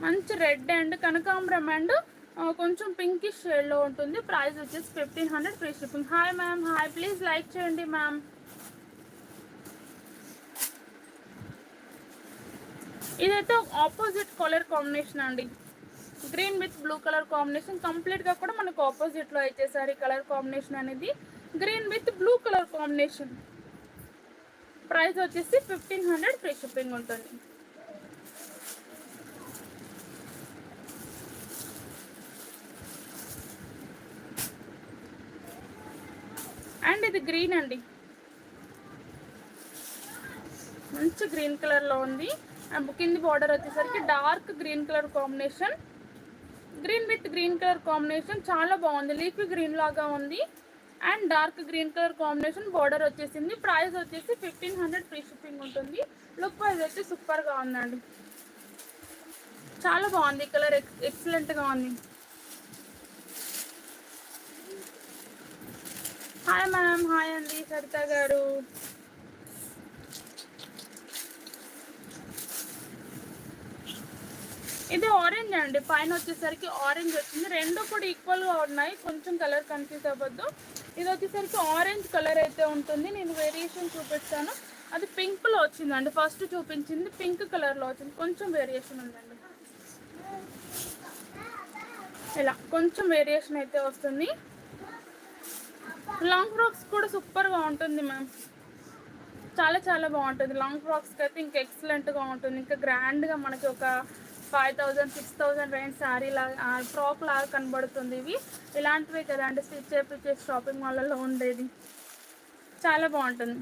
మంచి రెడ్ అండ్ కనకాంబరం అండ్ కొంచెం పింకిష్ షేడ్లో ఉంటుంది. ప్రైస్ వచ్చేసి 1500 free shipping. Hi ma'am, hi, please like చేయండి మ్యామ్. ఇదైతే ఆపోజిట్ కలర్ కాంబినేషన్ అండి, green with blue colour combination. కంప్లీట్గా కూడా మనకు ఆపోజిట్లో ఇచ్చేసారు ఈ కలర్ కాంబినేషన్ అనేది, green with blue colour combination. Price వచ్చేసి 1500 ఫ్రీ షిప్పింగ్ ఉంటుంది. అండ్ ఇది గ్రీన్ అండి, మంచి గ్రీన్ కలర్లో ఉంది. అండ్ కింది బార్డర్ వచ్చేసరికి dark green colour combination, green with green colour combination చాలా బాగుంది. లీఫీ గ్రీన్ లాగా ఉంది and dark green colour combination border వచ్చేసింది. ప్రైస్ వచ్చేసి 1500 ఫ్రీ షిప్పింగ్ ఉంటుంది. లుక్ వైజ్ అయితే సూపర్గా ఉందండి, చాలా బాగుంది. కలర్ ఎక్సలెంట్గా ఉంది. హాయ్ మ్యామ్, హాయ్ అండి సరిత గారు. ఇది ఆరెంజ్ అండి, పైన వచ్చేసరికి ఆరెంజ్ వచ్చింది. రెండు కూడా ఈక్వల్గా ఉన్నాయి, కొంచెం కలర్ కన్ఫ్యూజ్ అవ్వద్దు. ఇది వచ్చేసరికి ఆరెంజ్ కలర్ అయితే ఉంటుంది. నేను వేరియేషన్ చూపిస్తాను. అది పింక్లో వచ్చిందండి, ఫస్ట్ చూపించింది పింక్ కలర్లో వచ్చింది. కొంచెం వేరియేషన్ ఉందండి, ఇలా కొంచెం వేరియేషన్ అయితే వస్తుంది. లాంగ్ ఫ్రాక్స్ కూడా సూపర్గా ఉంటుంది మ్యామ్, చాలా చాలా బాగుంటుంది. లాంగ్ ఫ్రాక్స్కి అయితే ఇంకా ఎక్సలెంట్గా ఉంటుంది. ఇంకా గ్రాండ్గా మనకి ఒక 5000 6000 రేంజ్ శారీ లాగా ఫ్రాక్ లాగా కనబడుతుంది. ఇవి ఇలాంటివే కదండి స్టిచ్ చేయించే షాపింగ్ మాల్లలో ఉండేది, చాలా బాగుంటుంది.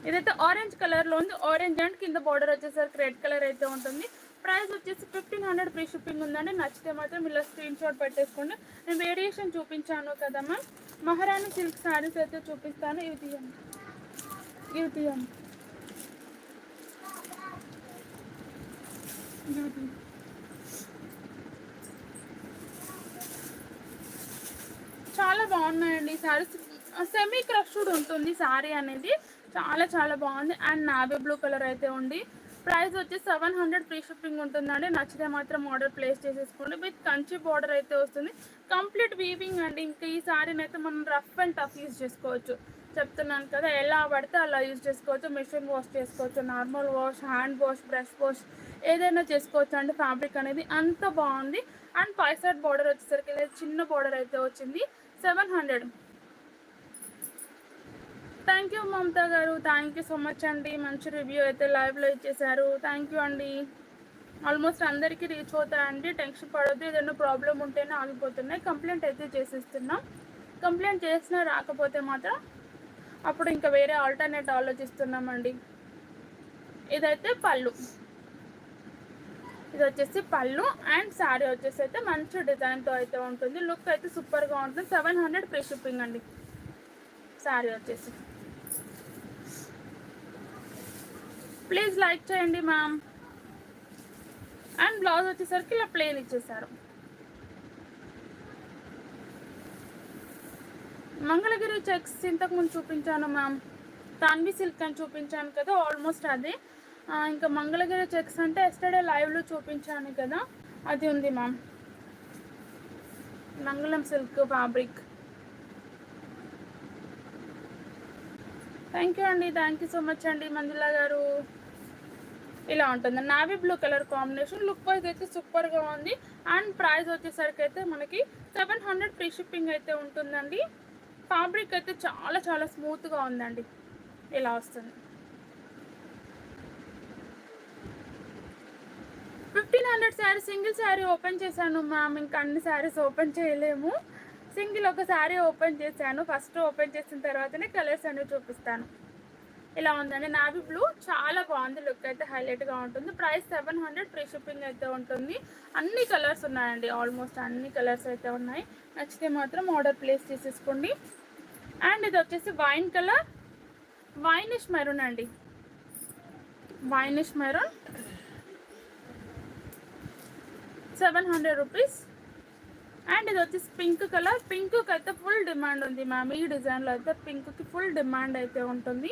ఇదైతే ఆరెంజ్ కలర్లో ఉంది, ఆరెంజ్ అండ్ కింద బార్డర్ వచ్చేసరికి రెడ్ కలర్ అయితే ఉంటుంది. ప్రైస్ వచ్చేసి 1500 ఫ్రీ షిప్పింగ్ ఉందండి. నచ్చితే మాత్రం ఇలా స్క్రీన్ షాట్ పెట్టేసుకోండి. నేను వేరియేషన్ చూపించాను కదా మ్యామ్, మహారాణి సిల్క్ శారీస్ అయితే చూపిస్తాను. ఇవి తీయండి, ఇవి తీయండి. చాలా బాగున్నాయండి శారీస్. సెమీ క్రష్డ్ ఉంటుంది శారీ అనేది, చాలా చాలా బాగుంది. అండ్ నావీ బ్లూ కలర్ అయితే ఉంది. ప్రైస్ వచ్చి 700 ఫ్రీ షిప్పింగ్ ఉంటుందండి. నచ్చితే మాత్రం ఆర్డర్ ప్లేస్ చేసేసుకోండి. విత్ కంచి బార్డర్ అయితే వస్తుంది, కంప్లీట్ వీవింగ్ అండి. ఇంకా ఈ శారీని అయితే మనం రఫ్ అండ్ టఫ్ యూజ్ చేసుకోవచ్చు, చెప్తున్నాను కదా, ఎలా పడితే అలా యూజ్ చేసుకోవచ్చు. మిషన్ వాష్ చేసుకోవచ్చు, normal wash, hand wash, brush wash, ఏదైనా చేసుకోవచ్చు అండి. ఫ్యాబ్రిక్ అనేది అంత బాగుంది. అండ్ పై సైడ్ బార్డర్ వచ్చేసరికి చిన్న బార్డర్ అయితే వచ్చింది. 700. థ్యాంక్ యూ మమతా గారు, థ్యాంక్ యూ సో మచ్ అండి. మంచి రివ్యూ అయితే లైవ్లో ఇచ్చేసారు, థ్యాంక్ యూ అండి. ఆల్మోస్ట్ అందరికీ రీచ్ అవుతాయండి, టెన్షన్ పడొద్దు. ఏదైనా ప్రాబ్లం ఉంటేనే ఆగిపోతున్నాయి. కంప్లైంట్ అయితే చేసేస్తున్నాం. కంప్లైంట్ చేసినా రాకపోతే మాత్రం అప్పుడు ఇంకా వేరే ఆల్టర్నేట్ ఆలోచిస్తున్నామండి. ఇదైతే పళ్ళు, ఇది వచ్చేసి పళ్ళు. అండ్ శారీ వచ్చేసి అయితే మంచి డిజైన్తో అయితే ఉంటుంది. లుక్ అయితే సూపర్గా ఉంటుంది. 700 ఫ్రీ షిప్పింగ్ అండి శారీ వచ్చేసి. ప్లీజ్ లైక్ చేయండి మ్యామ్. అండ్ బ్లౌజ్ వచ్చేసరికి ఇలా ప్లెయిన్ ఇచ్చేసారు. మంగళగిరి చెక్స్ ఇంతకుముందు చూపించాను మ్యామ్, తాన్వి సిల్క్ అని చూపించాను కదా, ఆల్మోస్ట్ అదే. ఇంకా మంగళగిరి చెక్స్ అంటే ఎస్టర్డే లైవ్లో చూపించాను కదా, అది ఉంది మ్యామ్. మంగళం సిల్క్ ఫ్యాబ్రిక్. థ్యాంక్ యూ అండి, థ్యాంక్ యూ సో మచ్ అండి మంజులా గారు. ఇలా ఉంటుంది navy blue colour combination. Look wise అయితే సూపర్గా ఉంది. అండ్ ప్రైస్ వచ్చేసరికి అయితే మనకి 700 ఫ్రీ షిప్పింగ్ అయితే ఉంటుందండి. ఫ్యాబ్రిక్ అయితే చాలా చాలా స్మూత్గా ఉందండి, ఇలా వస్తుంది. 1500 శారీ సింగిల్ శారీ ఓపెన్ చేశాను మ్యామ్, ఇంకా అన్ని శారీస్ ఓపెన్ చేయలేము. సింగిల్ ఒక శారీ ఓపెన్ చేశాను. ఫస్ట్ ఓపెన్ చేసిన తర్వాతనే కలర్స్ అనేవి చూపిస్తాను. ఇలా ఉందండి. నావీ బ్లూ చాలా బాగుంది, లుక్ అయితే హైలైట్గా ఉంటుంది. ప్రైస్ 700, ఫ్రీ షిప్పింగ్ అయితే ఉంటుంది. అన్ని కలర్స్ ఉన్నాయండి, ఆల్మోస్ట్ అన్ని కలర్స్ అయితే ఉన్నాయి. నచ్చితే మాత్రం ఆర్డర్ ప్లేస్ చేసేసుకోండి. అండ్ ఇది వచ్చేసి వైన్ కలర్, వైనిష్ మెరూన్ అండి, వైనిష్ మెరూన్ 700 రూపీస్. అండ్ ఇది వచ్చేసి పింక్ కలర్, పింక్కి అయితే ఫుల్ డిమాండ్ ఉంది మ్యామ్. ఈ డిజైన్లో అయితే పింక్కి ఫుల్ డిమాండ్ అయితే ఉంటుంది.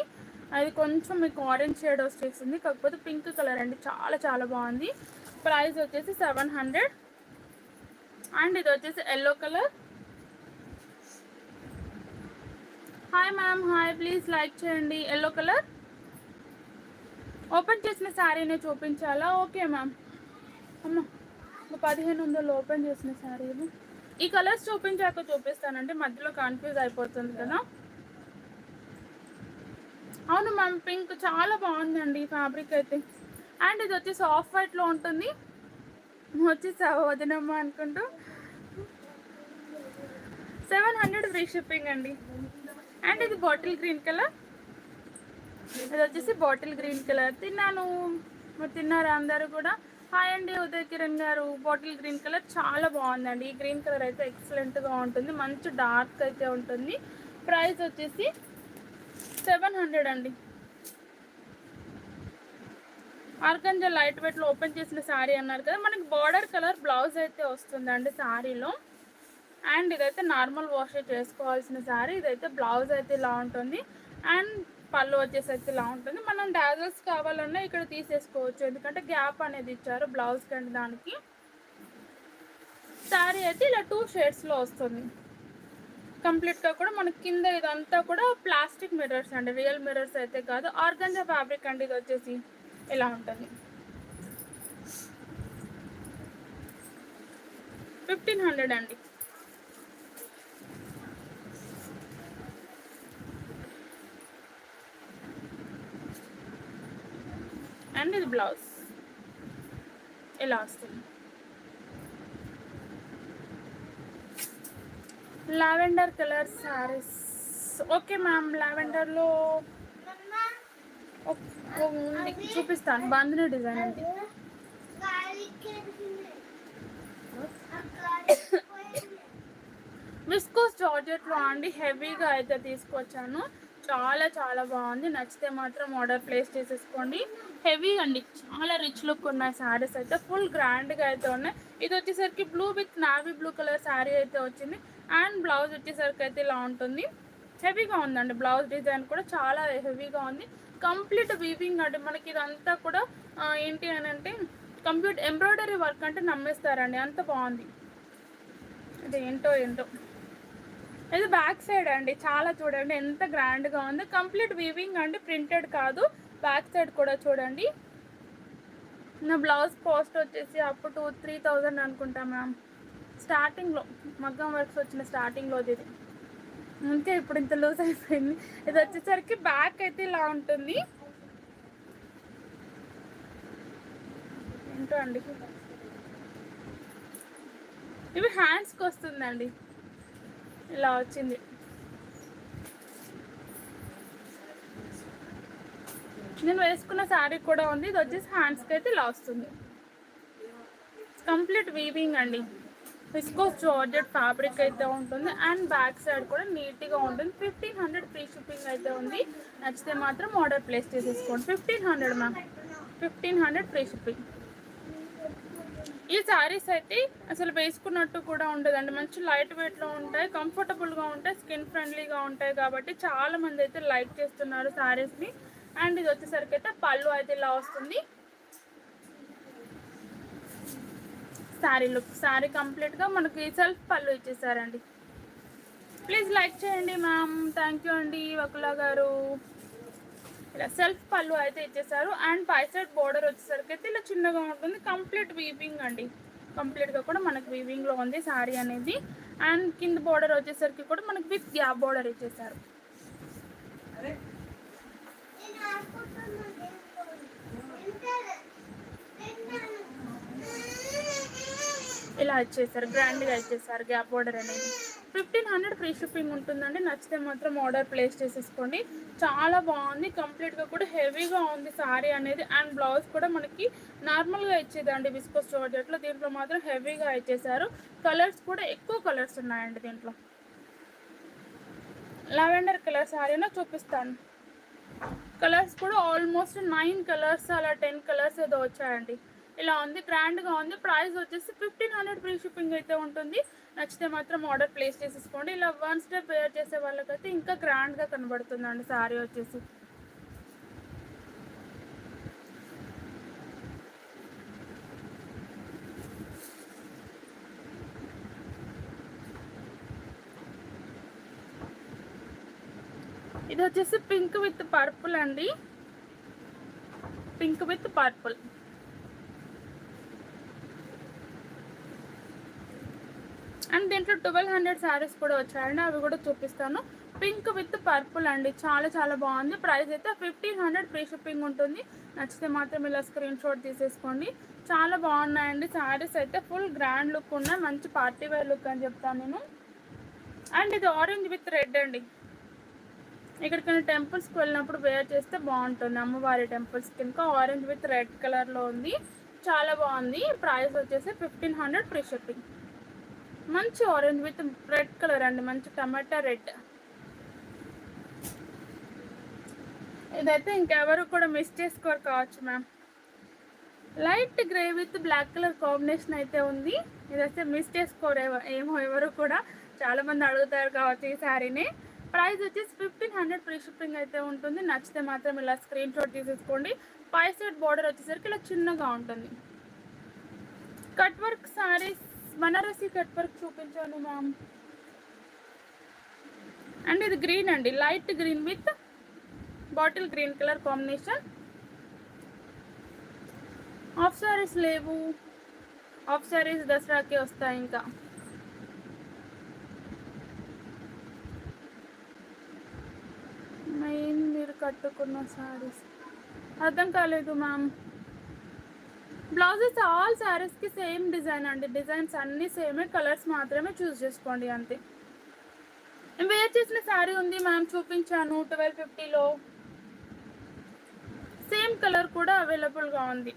అది కొంచెం మీకు ఆరెంజ్ షేడ్ వచ్చేసింది, కాకపోతే పింక్ కలర్ అండి, చాలా చాలా బాగుంది. ప్రైస్ వచ్చేసి 700. అండ్ ఇది వచ్చేసి yellow colour. Hi ma'am, hi, please like చేయండి. ఎల్లో కలర్ ఓపెన్ చేసిన శారీనే చూపించాలా? Okay ma'am. అమ్మ 1500 ఓపెన్ చేసిన శారీలు. ఈ కలర్స్ చూపించాక చూపిస్తానంటే మధ్యలో కన్ఫ్యూజ్ అయిపోతుంది కదా. అవును మ్యామ్, పింక్ చాలా బాగుందండి ఫ్యాబ్రిక్ అయితే. అండ్ ఇది వచ్చేసి ఆఫ్ వైట్లో ఉంటుంది. వచ్చేసి వదినమ్మ అనుకుంటూ 700 ఫ్రీ షిప్పింగ్ అండి. అండ్ ఇది బాటిల్ గ్రీన్ కలర్, ఇది వచ్చేసి బాటిల్ గ్రీన్ కలర్. తిన్నాను, మరి తిన్నారా అందరూ కూడా? హాయ్ అండి ఉదయ్ కిరణ్ గారు. బాటిల్ గ్రీన్ కలర్ చాలా బాగుందండి. ఈ గ్రీన్ కలర్ అయితే ఎక్సలెంట్గా ఉంటుంది, మంచి డార్క్ అయితే ఉంటుంది. ప్రైస్ వచ్చేసి 700 అండి. ఆర్గంజా లైట్ వెయిట్లో ఓపెన్ చేసిన శారీ అన్నారు కదా, మనకి బార్డర్ కలర్ బ్లౌజ్ అయితే వస్తుందండి శారీలో. అండ్ ఇదైతే నార్మల్ వాష్ చేసుకోవాల్సిన శారీ. ఇదైతే బ్లౌజ్ అయితే ఇలా ఉంటుంది, అండ్ పళ్ళు వచ్చేసి అయితే ఇలా ఉంటుంది. మనం డాజల్స్ కావాలన్నా ఇక్కడ తీసేసుకోవచ్చు, ఎందుకంటే గ్యాప్ అనేది ఇచ్చారు బ్లౌజ్ కంటే దానికి. శారీ అయితే ఇలా 2 షేడ్స్లో వస్తుంది కంప్లీట్గా కూడా. మనకి కింద ఇదంతా కూడా ప్లాస్టిక్ మిర్రర్స్ అండి, రియల్ మిర్రర్స్ అయితే కాదు. ఆర్గంజా ఫ్యాబ్రిక్ అండి, ఇది వచ్చేసి ఇలా ఉంటుంది. 1500 అండి. అండ్ ఇది బ్లౌజ్ ఇలా వస్తుంది. Lavender colour saris. Okay ma'am, లావెండర్లో చూపిస్తాను. బాందిని డిజైన్ అండి. విస్కోస్ జార్జెట్లో అండి, హెవీగా అయితే తీసుకొచ్చాను. చాలా చాలా బాగుంది. నచ్చితే మాత్రం ఆర్డర్ ప్లేస్ చేసేసుకోండి. హెవీ అండి, చాలా రిచ్ లుక్ ఉన్నాయి శారీస్ అయితే, ఫుల్ గ్రాండ్గా అయితే ఉన్నాయి. ఇది వచ్చేసరికి blue with navy blue colour sari అయితే వచ్చింది. అండ్ బ్లౌజ్ వచ్చేసరికి అయితే ఇలా ఉంటుంది. హెవీగా ఉందండి, బ్లౌజ్ డిజైన్ కూడా చాలా హెవీగా ఉంది. కంప్లీట్ వీవింగ్ అండి, మనకి ఇదంతా కూడా ఏంటి అని అంటే కంప్లీట్ ఎంబ్రాయిడరీ వర్క్ అంటే నమ్మేస్తారండి, అంత బాగుంది. ఇది ఏంటో ఇది బ్యాక్ సైడ్ అండి, చాలా చూడండి ఎంత గ్రాండ్గా ఉంది. కంప్లీట్ వీవింగ్ అండి, ప్రింటెడ్ కాదు. బ్యాక్ సైడ్ కూడా చూడండి. నా బ్లౌజ్ కాస్ట్ వచ్చేసి అప్పుడు 2-3,000 అనుకుంటా మ్యామ్, స్టార్టింగ్లో మగ్గం వర్క్స్ వచ్చిన స్టార్టింగ్లో. ఇది అంతే, ఇప్పుడు ఇంత లూజ్ అయిపోయింది. ఇది వచ్చేసరికి బ్యాక్ అయితే ఇలా ఉంటుంది. ఏంటో అండి, ఇవి హ్యాండ్స్కి వస్తుందండి, ఇలా వచ్చింది. నేను వేసుకున్న శారీ కూడా ఉంది. ఇది వచ్చేసి హ్యాండ్స్కి అయితే ఇలా వస్తుంది. కంప్లీట్ వీవింగ్ అండి, విస్కోస్ జార్జెట్ ఫ్యాబ్రిక్ అయితే ఉంటుంది. అండ్ బ్యాక్ సైడ్ కూడా నీట్గా ఉంటుంది. 1500 ఫ్రీ షిప్పింగ్ అయితే ఉంది. నచ్చితే మాత్రం ఆర్డర్ ప్లేస్ చేసేసుకోండి. 1500 మ్యామ్, 1500 ఫ్రీ షిప్పింగ్. ఈ శారీస్ అయితే అసలు వేసుకున్నట్టు కూడా ఉండదండి, మంచి లైట్ వెయిట్లో ఉంటాయి, కంఫర్టబుల్గా ఉంటాయి, స్కిన్ ఫ్రెండ్లీగా ఉంటాయి. కాబట్టి చాలామంది అయితే లైక్ చేస్తున్నారు శారీస్ని. అండ్ ఇది వచ్చేసరికి అయితే పళ్ళు అయితే ఇలా వస్తుంది. శారీ లుక్, శారీ కంప్లీట్గా మనకి సెల్ఫ్ పళ్ళు ఇచ్చేసారండి. ప్లీజ్ లైక్ చేయండి మ్యామ్, థ్యాంక్ యూ అండి వకులా గారు. ఇలా సెల్ఫ్ పళ్ళు అయితే ఇచ్చేసారు. అండ్ పై సైడ్ బోర్డర్ వచ్చేసరికి అయితే ఇలా చిన్నగా ఉంటుంది. కంప్లీట్ వీవింగ్ అండి, కంప్లీట్గా కూడా మనకి వీవింగ్లో ఉంది శారీ అనేది. అండ్ కింద బోర్డర్ వచ్చేసరికి కూడా మనకి విత్ గ్యాప్ బోర్డర్ ఇచ్చేసారు. ఇలా ఇచ్చేసారు, గ్రాండ్గా ఇచ్చేసారు గ్యాప్ బోర్డర్ అనేది. 1500 ఫ్రీ షిప్పింగ్ ఉంటుందండి. నచ్చితే మాత్రం ఆర్డర్ ప్లేస్ చేసేసుకోండి. చాలా బాగుంది, కంప్లీట్గా కూడా హెవీగా ఉంది సారీ అనేది. అండ్ బ్లౌజ్ కూడా మనకి నార్మల్గా ఇచ్చేదండి విస్కోస్ జార్జెట్లో, దీంట్లో మాత్రం హెవీగా ఇచ్చేసారు. కలర్స్ కూడా ఎక్కువ కలర్స్ ఉన్నాయండి దీంట్లో. లావెండర్ కలర్ సారీలో చూపిస్తాను. కలర్స్ కూడా ఆల్మోస్ట్ 9 కలర్స్ అలా 10 కలర్స్ ఏదో వచ్చాయండి. ఇలా ఉంది, గ్రాండ్గా ఉంది. ప్రైస్ వచ్చేసి 1500 ఫ్రీ షిప్పింగ్ అయితే ఉంటుంది. నచ్చితే మాత్రం ఆర్డర్ ప్లేస్ చేసేసుకోండి. ఇలా 1 స్టెప్ వేర్ చేసే వాళ్ళకైతే ఇంకా గ్రాండ్గా కనబడుతుందండి సారీ వచ్చేసి. ఇది వచ్చేసి పింక్ విత్ పర్పుల్ అండి, పింక్ విత్ పర్పుల్. అండ్ దీంట్లో 1200 శారీస్ కూడా వచ్చాయండి, అవి కూడా చూపిస్తాను. పింక్ విత్ పర్పుల్ అండి, చాలా చాలా బాగుంది. ప్రైస్ అయితే 1500 ఫ్రీ షిప్పింగ్ ఉంటుంది. నచ్చితే మాత్రం ఇలా స్క్రీన్ షాట్ తీసేసుకోండి. చాలా బాగున్నాయండి శారీస్ అయితే, ఫుల్ గ్రాండ్ లుక్ ఉన్నాయి, మంచి పార్టీ వేర్ లుక్ అని చెప్తాను నేను. అండ్ ఇది ఆరెంజ్ విత్ రెడ్ అండి. ఇక్కడికైనా టెంపుల్స్కి వెళ్ళినప్పుడు వేర్ చేస్తే బాగుంటుంది, అమ్మవారి టెంపుల్స్ కింద. ఆరెంజ్ విత్ రెడ్ కలర్లో ఉంది, చాలా బాగుంది. ప్రైస్ వచ్చేసి 1500 ఫ్రీ షిప్పింగ్. మంచి ఆరెంజ్ విత్ రెడ్ కలర్ అండి, మంచి టమాటా రెడ్. ఇదైతే ఇంకెవరు కూడా మిస్ చేసుకోరు కావచ్చు ma'am. Light grey with black colour combination అయితే ఉంది. ఇదైతే మిస్ చేసుకోరు ఏమో ఎవరు కూడా, చాలామంది అడుగుతారు కావచ్చు ఈ శారీని. ప్రైస్ వచ్చేసి 1500 ఫ్రీ షిప్పింగ్ అయితే ఉంటుంది. నచ్చితే మాత్రం ఇలా స్క్రీన్ షాట్ తీసేసుకోండి. 5 సైడ్ బార్డర్ వచ్చేసరికి ఇలా చిన్నగా ఉంటుంది. Cut work saris, Banarasi cut work చూపించాను మ్యామ్. అండ్ ఇది గ్రీన్ అండి, light green with bottle green colour combination. Half saris లేవు, హాఫ్ శారీస్ దసరాకి వస్తాయి. ఇంకా మెయిన్ మీరు కట్టుకున్న శారీస్ అర్థం కాలేదు మ్యామ్. బ్లౌజెస్ ఆల్ శారీస్కి సేమ్ డిజైన్ అండి, డిజైన్స్ అన్నీ సేమే, కలర్స్ మాత్రమే చూస్ చేసుకోండి అంతే. వేర్ చేసిన శారీ ఉంది మ్యామ్, చూపించాను 1250లో. సేమ్ కలర్ కూడా అవైలబుల్గా ఉంది.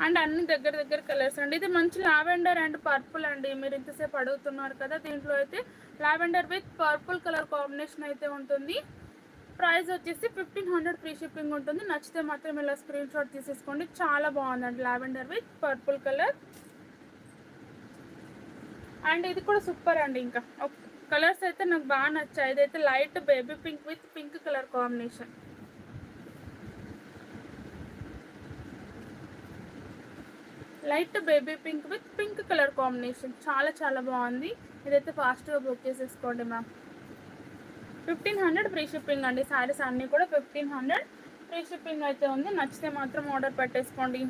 అండ్ అన్ని దగ్గర దగ్గర కలర్స్ అండి. ఇది మంచి లావెండర్ అండ్ పర్పుల్ అండి, మీరు ఇంతసేపు అడుగుతున్నారు కదా. దీంట్లో అయితే lavender with purple colour combination అయితే ఉంటుంది. ప్రైస్ వచ్చేసి 1500 ఫ్రీ షిప్పింగ్ ఉంటుంది. నచ్చితే మాత్రం ఇలా స్క్రీన్ షాట్ తీసేసుకోండి. చాలా బాగుందండి, lavender with purple colour. And ఇది కూడా సూపర్ అండి. ఇంకా కలర్స్ అయితే నాకు బాగా నచ్చాయి. ఇదైతే light baby pink with pink colour combination. Light baby pink with pink colour combination, చాలా చాలా బాగుంది. ఇదైతే ఫాస్ట్గా బుక్ చేసేసుకోండి మ్యామ్. 1500 ఫ్రీ షిప్పింగ్ అండి. శారీస్ అన్నీ కూడా 1500 ఫ్రీ షిప్పింగ్ అయితే ఉంది. నచ్చితే మాత్రం ఆర్డర్ పెట్టేసుకోండి.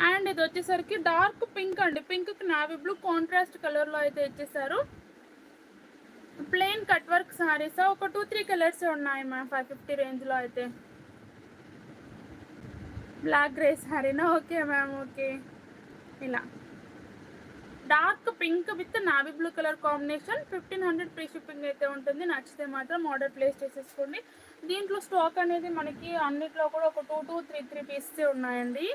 అండ్ ఇది వచ్చేసరికి డార్క్ పింక్ అండి, పింక్కి నావీ బ్లూ కాంట్రాస్ట్ కలర్లో అయితే ఇచ్చేసారు. ప్లెయిన్ కట్ వర్క్ శారీస్ ఒక 2-3 కలర్స్ ఉన్నాయి మ్యామ్ 550 రేంజ్లో అయితే. బ్లాక్ గ్రే శారీనా? Okay ma'am, okay. ఇలా dark pink with navy blue colour combination, 1500 free shipping అయితే ఉంటుంది. నచ్చితే మాత్రం ఆర్డర్ ప్లేస్ చేసేసుకోండి. దీంట్లో స్టాక్ అనేది మనకి అన్నిట్లో కూడా ఒక 2 to 3 పీసెస్ ఉన్నాయండి.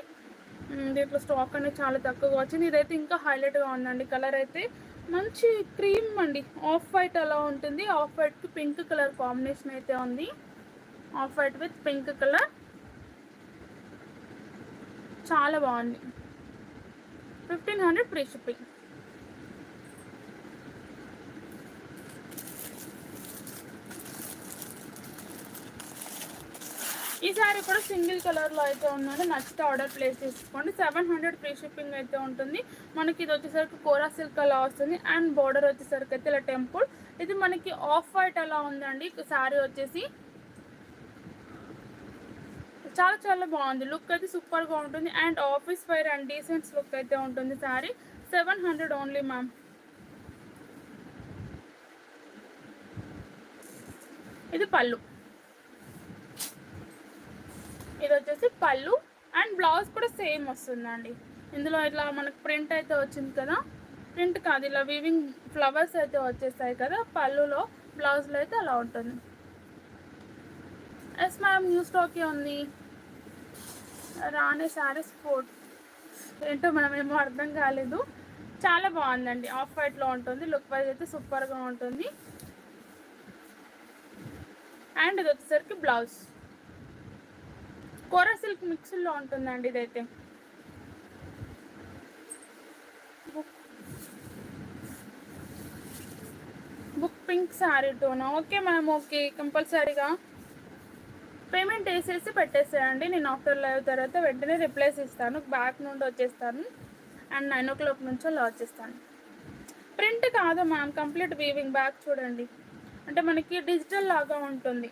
దీంట్లో స్టాక్ అనేది చాలా తక్కువగా వచ్చింది. ఇదైతే ఇంకా హైలైట్గా ఉందండి. కలర్ అయితే మంచి క్రీమ్ అండి, ఆఫ్ వైట్ అలా ఉంటుంది. ఆఫ్ వైట్కి పింక్ కలర్ కాంబినేషన్ అయితే ఉంది. Off white with pink colour, చాలా బాగుంది. 1500 ఫ్రీ షిప్పింగ్. ఈ సారీ కూడా సింగిల్ కలర్లో అయితే ఉన్నది. నచ్చితే ఆర్డర్ ప్లేస్ చేసుకోండి. 700 ఫ్రీ షిప్పింగ్ అయితే ఉంటుంది. మనకి ఇది వచ్చేసరికి కోరా సిల్క్ అలా వస్తుంది. అండ్ బోర్డర్ వచ్చేసరికి అయితే ఇలా టెంపుల్. ఇది మనకి ఆఫ్ వైట్ అలా ఉందండి సారీ వచ్చేసి. చాలా చాలా బాగుంది, లుక్ అయితే సూపర్గా ఉంటుంది. And office wear and decent look అయితే ఉంటుంది సారీ. 700 only ma'am. ఇది పళ్ళు, ఇది వచ్చేసి పళ్ళు. అండ్ బ్లౌజ్ కూడా సేమ్ వస్తుందండి. ఇందులో ఇట్లా మనకు ప్రింట్ అయితే వచ్చింది కదా, ప్రింట్ కాదు, ఇలా వీవింగ్ ఫ్లవర్స్ అయితే వచ్చేస్తాయి కదా పళ్ళులో, బ్లౌజ్లో అయితే అలా ఉంటుంది. ఎస్ మ్యామ్, న్యూ స్టాకే ఉంది. రాణి శారీస్ ఫోర్ ఏంటో మనం ఏమో అర్థం కాలేదు. చాలా బాగుందండి, ఆఫ్ వైట్లో ఉంటుంది. లుక్ వైజ్ అయితే సూపర్గా ఉంటుంది. అండ్ ఇది వచ్చేసరికి బ్లౌజ్ కోరా సిల్క్ మిక్స్లో ఉంటుందండి. ఇదైతే book pink sari tuna? Okay ma'am, okay. కంపల్సరీగా పేమెంట్ వేసేసి పెట్టేసేయండి. నేను ఆఫ్టర్ లైవ్ తర్వాత వెంటనే రిప్లైస్ ఇస్తాను. బ్యాక్ నుండి వచ్చేస్తాను అండ్ 9 o'clock నుంచి అలా వచ్చేస్తాను. ప్రింట్ కాదు మ్యామ్, కంప్లీట్ వీవింగ్. బ్యాక్ చూడండి, అంటే మనకి డిజిటల్ లాగా ఉంటుంది.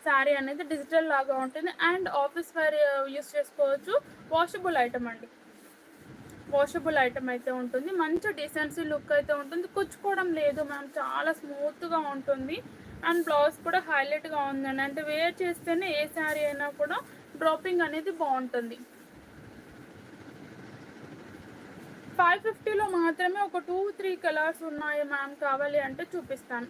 శారీ అనేది డిజిటల్ లాగా ఉంటుంది. అండ్ ఆఫీస్ వేర్ యూస్ చేసుకోవచ్చు. వాషబుల్ ఐటమ్ అండి, వాషబుల్ ఐటమ్ అయితే ఉంటుంది. మంచి డీసెన్సీ లుక్ అయితే ఉంటుంది. కుచ్చుకోవడం లేదు మ్యామ్, చాలా స్మూత్గా ఉంటుంది. అండ్ బ్లౌజ్ కూడా హైలైట్గా ఉందండి, అంటే వేర్ చేస్తేనే ఏ శారీ అయినా కూడా డ్రాపింగ్ అనేది బాగుంటుంది. 550లో మాత్రమే ఒక 2-3 కలర్స్ ఉన్నాయి మ్యామ్, కావాలి అంటే చూపిస్తాను.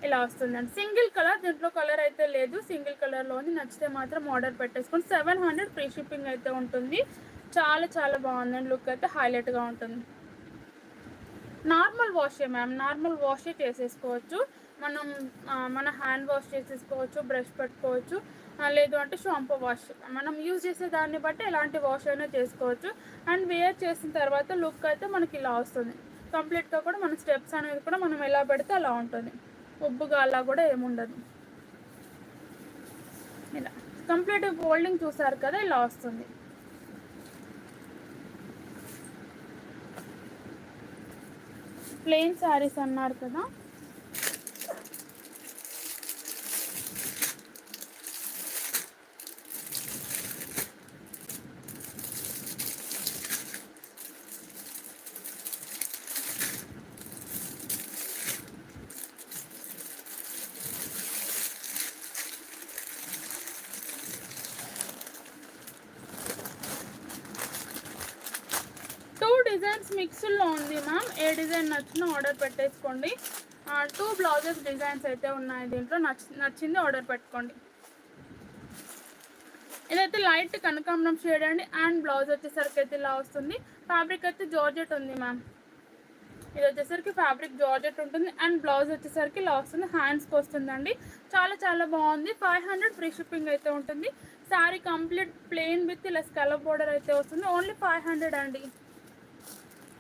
ఇలా వస్తుందండి, సింగిల్ కలర్. దీంట్లో కలర్ అయితే లేదు, సింగిల్ కలర్లో ఉంది. నచ్చితే మాత్రం ఆర్డర్ పెట్టేసుకొని 700 ఫ్రీ షిప్పింగ్ అయితే ఉంటుంది. చాలా చాలా బాగుందండి, లుక్ అయితే హైలైట్గా ఉంటుంది. నార్మల్ వాషే మ్యామ్, నార్మల్ వాషే చేసేసుకోవచ్చు. మనం మన హ్యాండ్ వాష్ చేసేసుకోవచ్చు, బ్రష్ పెట్టుకోవచ్చు, లేదు అంటే షాంపూ వాష్. మనం యూజ్ చేసే దాన్ని బట్టి ఎలాంటి వాష్ అయినా చేసుకోవచ్చు. అండ్ వేర్ చేసిన తర్వాత లుక్ అయితే మనకి ఇలా వస్తుంది. కంప్లీట్గా కూడా మన స్టెప్స్ అనేది కూడా మనం ఎలా పెడితే అలా ఉంటుంది. ఉబ్బుగా అలా కూడా ఏముండదు. ఇలా కంప్లీట్ ఫోల్డింగ్ చూసారు కదా, ఇలా వస్తుంది. ప్లెయిన్ శారీస్ అన్నారు కదా, డిజైన్స్ మిక్స్లో ఉంది మ్యామ్. ఏ డిజైన్ నచ్చినా ఆర్డర్ పెట్టేసుకోండి. 2 బ్లౌజెస్ డిజైన్స్ అయితే ఉన్నాయి దీంట్లో. నచ్చింది ఆర్డర్ పెట్టుకోండి. ఇదైతే లైట్ కనకాంబరం షేడ్ అండి. అండ్ బ్లౌజ్ వచ్చేసరికి అయితే ఇలా వస్తుంది. ఫ్యాబ్రిక్ అయితే జార్జెట్ ఉంది మ్యామ్. ఇది వచ్చేసరికి ఫ్యాబ్రిక్ జార్జెట్ ఉంటుంది. అండ్ బ్లౌజ్ వచ్చేసరికి ఇలా వస్తుంది, హ్యాండ్స్కి వస్తుందండి. చాలా చాలా బాగుంది. 500 ఫ్రీ షిప్పింగ్ అయితే ఉంటుంది. శారీ కంప్లీట్ ప్లెయిన్ విత్ ఇలా స్కలప్ బోర్డర్ అయితే వస్తుంది. ఓన్లీ 500 అండి.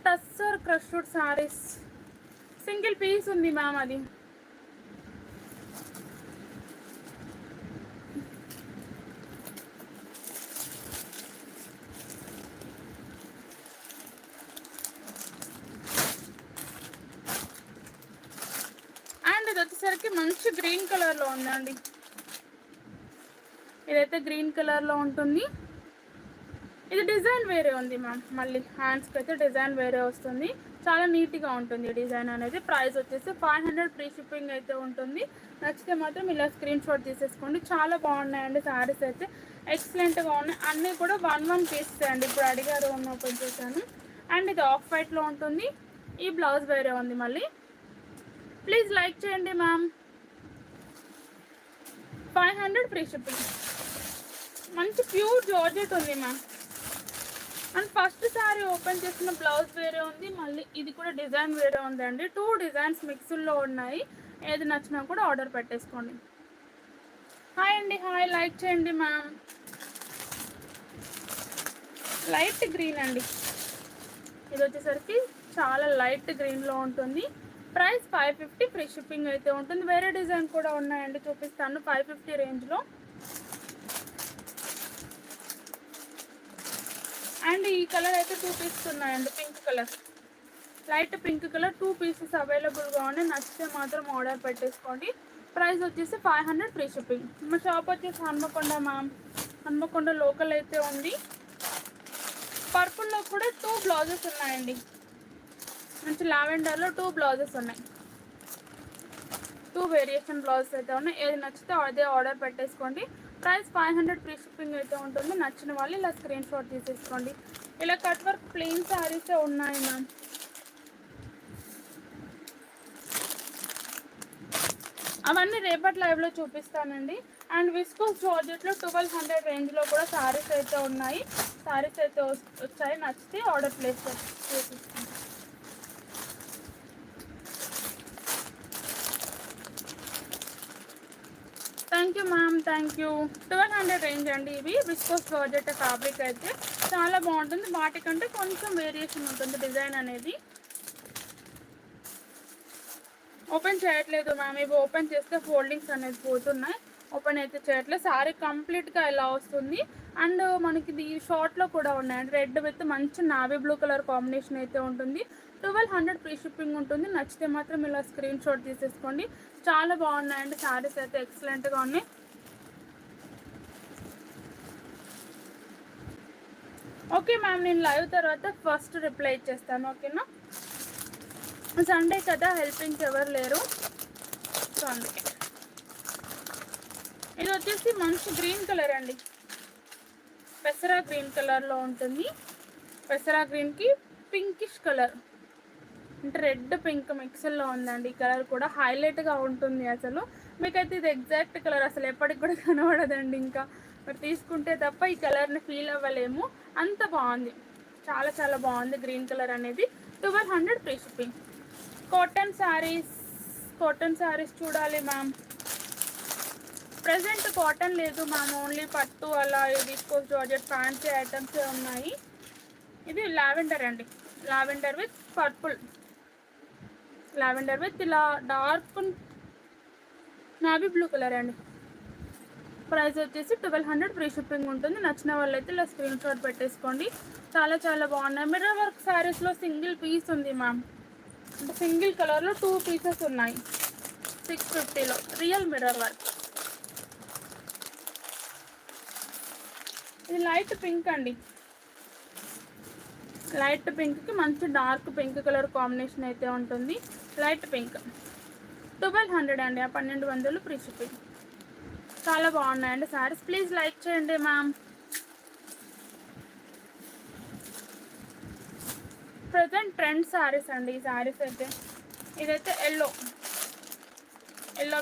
Tussar crushed sarees single piece ఉంది మ్యామ్, అది అండ్ ఇది వచ్చేసరికి మంచి గ్రీన్ కలర్లో ఉందండి. ఇదైతే గ్రీన్ కలర్లో ఉంటుంది. ఇది డిజైన్ వేరే ఉంది మ్యామ్. మళ్ళీ హ్యాండ్స్కి అయితే డిజైన్ వేరే వస్తుంది. చాలా నీట్గా ఉంటుంది డిజైన్ అనేది. ప్రైస్ వచ్చేసి 500 ఫ్రీ షిప్పింగ్ అయితే ఉంటుంది. నచ్చితే మాత్రం ఇలా స్క్రీన్ షాట్ తీసేసుకోండి. చాలా బాగున్నాయండి శారీస్ అయితే, ఎక్సలెంట్గా ఉన్నాయి. అన్నీ కూడా 1 పీసెస్ అండి. ఇప్పుడు అడిగారు ఓపెన్ చేశాను. అండ్ ఇది ఆఫ్ వైట్లో ఉంటుంది. ఈ బ్లౌజ్ వేరే ఉంది మళ్ళీ. ప్లీజ్ లైక్ చేయండి మ్యామ్. 500 free shipping. మంచి ప్యూర్ జార్జెట్ ఉంది ma'am. And first sorry open చేసిన బ్లౌజ్ వేరే ఉంది, మళ్ళీ ఇది కూడా డిజైన్ వేరే ఉందండి. 2 డిజైన్స్ మిక్స్లో ఉన్నాయి. ఏది నచ్చినా కూడా ఆర్డర్ పెట్టేసుకోండి. హాయ్ అండి, హాయ్. లైక్ చేయండి మ్యామ్. లైట్ గ్రీన్ అండి. ఇది వచ్చేసరికి చాలా లైట్ గ్రీన్లో ఉంటుంది. ప్రైస్ 550 ఫ్రీ షిప్పింగ్ అయితే ఉంటుంది. వేరే డిజైన్ కూడా ఉన్నాయండి, చూపిస్తాను. 550 రేంజ్లో. అండ్ ఈ కలర్ అయితే 2 పీసెస్ ఉన్నాయండి. Pink colour, light pink colour 2 pieces అవైలబుల్గా ఉన్నాయి. నచ్చితే మాత్రం ఆర్డర్ పెట్టేసుకోండి. ప్రైస్ వచ్చేసి 500 ఫ్రీ షిప్పింగ్. మా షాప్ వచ్చేసి హన్మకొండ మ్యామ్. హన్మకొండ లోకల్ అయితే ఉంది. పర్పుల్లో కూడా 2 బ్లౌజెస్ ఉన్నాయండి. మంచి లావెండర్లో 2 బ్లౌజెస్ ఉన్నాయి. 2 వేరియేషన్ బ్లౌజెస్ అయితే ఉన్నాయి. ఏది నచ్చితే అదే ఆర్డర్ పెట్టేసుకోండి. ప్రైస్ 500 ఫ్రీ షిప్పింగ్ అయితే ఉంటుంది. నచ్చిన వాళ్ళు ఇలా స్క్రీన్ షాట్ తీసేసుకోండి. ఇలా కట్ వర్క్ ప్లెయిన్ శారీసే ఉన్నాయి మ్యామ్. అవన్నీ రేపటి లైవ్లో చూపిస్తానండి. అండ్ విస్కోస్ జార్జెట్లో 1200 రేంజ్లో కూడా శారీస్ అయితే ఉన్నాయి. శారీస్ అయితే వచ్చాయి, నచ్చితే ఆర్డర్ ప్లేస్ చేసిస్తాను. Thank you ma'am, thank you. 1200 range అండి ఇవి. విస్కోస్ జార్జెట్ ఫ్యాబ్రిక్ అయితే చాలా బాగుంటుంది. వాటికంటే కొంచెం వేరియేషన్ ఉంటుంది డిజైన్ అనేది. ఓపెన్ చేయట్లేదు మ్యామ్, ఇవి ఓపెన్ చేస్తే ఫోల్డింగ్స్ అనేది పోతున్నాయి. ఓపెన్ అయితే చేయట్లేదు. శారీ కంప్లీట్గా ఇలా వస్తుంది. అండ్ మనకి ఇది షార్ట్లో కూడా ఉన్నాయండి. రెడ్ విత్ మంచి నావీ బ్లూ కలర్ కాంబినేషన్ అయితే ఉంటుంది. 1200 ఫ్రీ షిప్పింగ్ ఉంటుంది. నచ్చితే మాత్రం ఇలా స్క్రీన్ షాట్ తీసేసుకోండి. చాలా బాగున్నాయండి శారీస్ అయితే, ఎక్సలెంట్గా ఉన్నాయి. ఓకే మ్యామ్, నేను లైవ్ తర్వాత ఫస్ట్ రిప్లై ఇచ్చేస్తాను, ఓకేనా? సండే కదా, హెల్పింగ్స్ ఎవరు లేరు, సో అందుకే. ఇది వచ్చేసి మంచి గ్రీన్ కలర్ అండి, పెసరా గ్రీన్ కలర్లో ఉంటుంది. పెసరా గ్రీన్కి పింకిష్ కలర్, అంటే రెడ్ పింక్ మిక్స్లో ఉందండి. ఈ కలర్ కూడా హైలైట్గా ఉంటుంది. అసలు మీకైతే ఇది ఎగ్జాక్ట్ కలర్ అసలు ఎప్పటికి కూడా కనబడదండి. ఇంకా మరి తీసుకుంటే తప్ప ఈ కలర్ని ఫీల్ అవ్వలేము, అంత బాగుంది. చాలా చాలా బాగుంది గ్రీన్ కలర్ అనేది. 1200 ఫ్రీ షిప్పింగ్. కాటన్ శారీస్ చూడాలి మ్యామ్. ప్రజెంట్ కాటన్ లేదు మ్యామ్, ఓన్లీ పట్టు అలా విస్కోస్ జార్జెట్ ఫ్యాన్సీ ఐటమ్స్ ఉన్నాయి. ఇది లావెండర్ అండి, lavender with purple, lavender with ఇలా డార్క్ నావీ బ్లూ కలర్ అండి. ప్రైస్ వచ్చేసి 1200 ఫ్రీ షిప్పింగ్ ఉంటుంది. నచ్చిన వాళ్ళైతే ఇలా స్క్రీన్ షాట్ పెట్టేసుకోండి. చాలా చాలా బాగున్నాయి. మిర్రర్ వర్క్ శారీస్లో సింగిల్ పీస్ ఉంది మ్యామ్, అంటే సింగిల్ కలర్లో 2 పీసెస్ ఉన్నాయి. 650లో రియల్ మిర్రర్ వర్క్. ఇది లైట్ పింక్ అండి, లైట్ పింక్కి మంచి డార్క్ పింక్ కలర్ కాంబినేషన్ అయితే ఉంటుంది. లైట్ పింక్ 1200 అండి, 1200 ఫ్రీ షిప్పింగ్. చాలా బాగున్నాయండి శారీస్. ప్లీజ్ లైక్ చేయండి మ్యామ్. ప్రజెంట్ ట్రెండ్ శారీస్ అండి ఈ శారీస్ అయితే. ఇదైతే yellow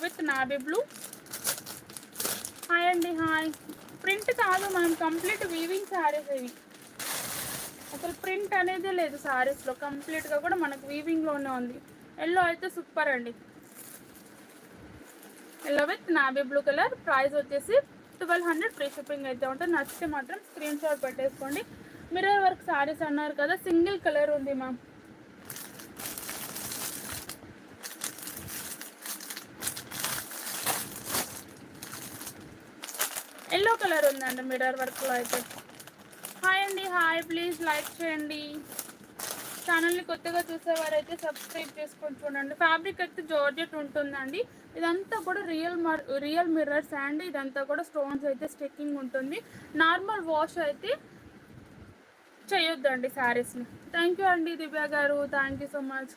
with navy blue. Hi అండి, హాయ్. ప్రింట్ కాదు మ్యామ్, కంప్లీట్ వీవింగ్ శారీస్ ఇవి. అసలు ప్రింట్ అనేది లేదు శారీస్లో, కంప్లీట్గా కూడా మనకు వీవింగ్లోనే ఉంది. ఎల్లో అయితే సూపర్ అండి, yellow with navy blue colour. Price వచ్చేసి 1200 ఫ్రీ షిప్పింగ్ అయితే ఉంటుంది. నచ్చితే మాత్రం స్క్రీన్ షాట్ పెట్టేసుకోండి. మిర్రర్ వర్క్ శారీస్ అన్నారు కదా, సింగిల్ కలర్ ఉంది మ్యామ్. ఎల్లో కలర్ ఉందండి మిర్రర్ వర్క్లో అయితే. హాయ్ అండి, హాయ్. ప్లీజ్ లైక్ చేయండి. ఛానల్ని కొత్తగా చూసేవారైతే సబ్స్క్రైబ్ చేసుకొని చూడండి. ఫ్యాబ్రిక్ అయితే జార్జెట్ ఉంటుందండి. ఇదంతా కూడా రియల్ మిర్రర్స్ అండ్ ఇదంతా కూడా స్టోన్స్ అయితే స్టిక్కింగ్ ఉంటుంది. నార్మల్ వాష్ అయితే చేయొద్దండి శారీస్ని. థ్యాంక్ యూ అండి దివ్య గారు, థ్యాంక్ యూ సో మచ్.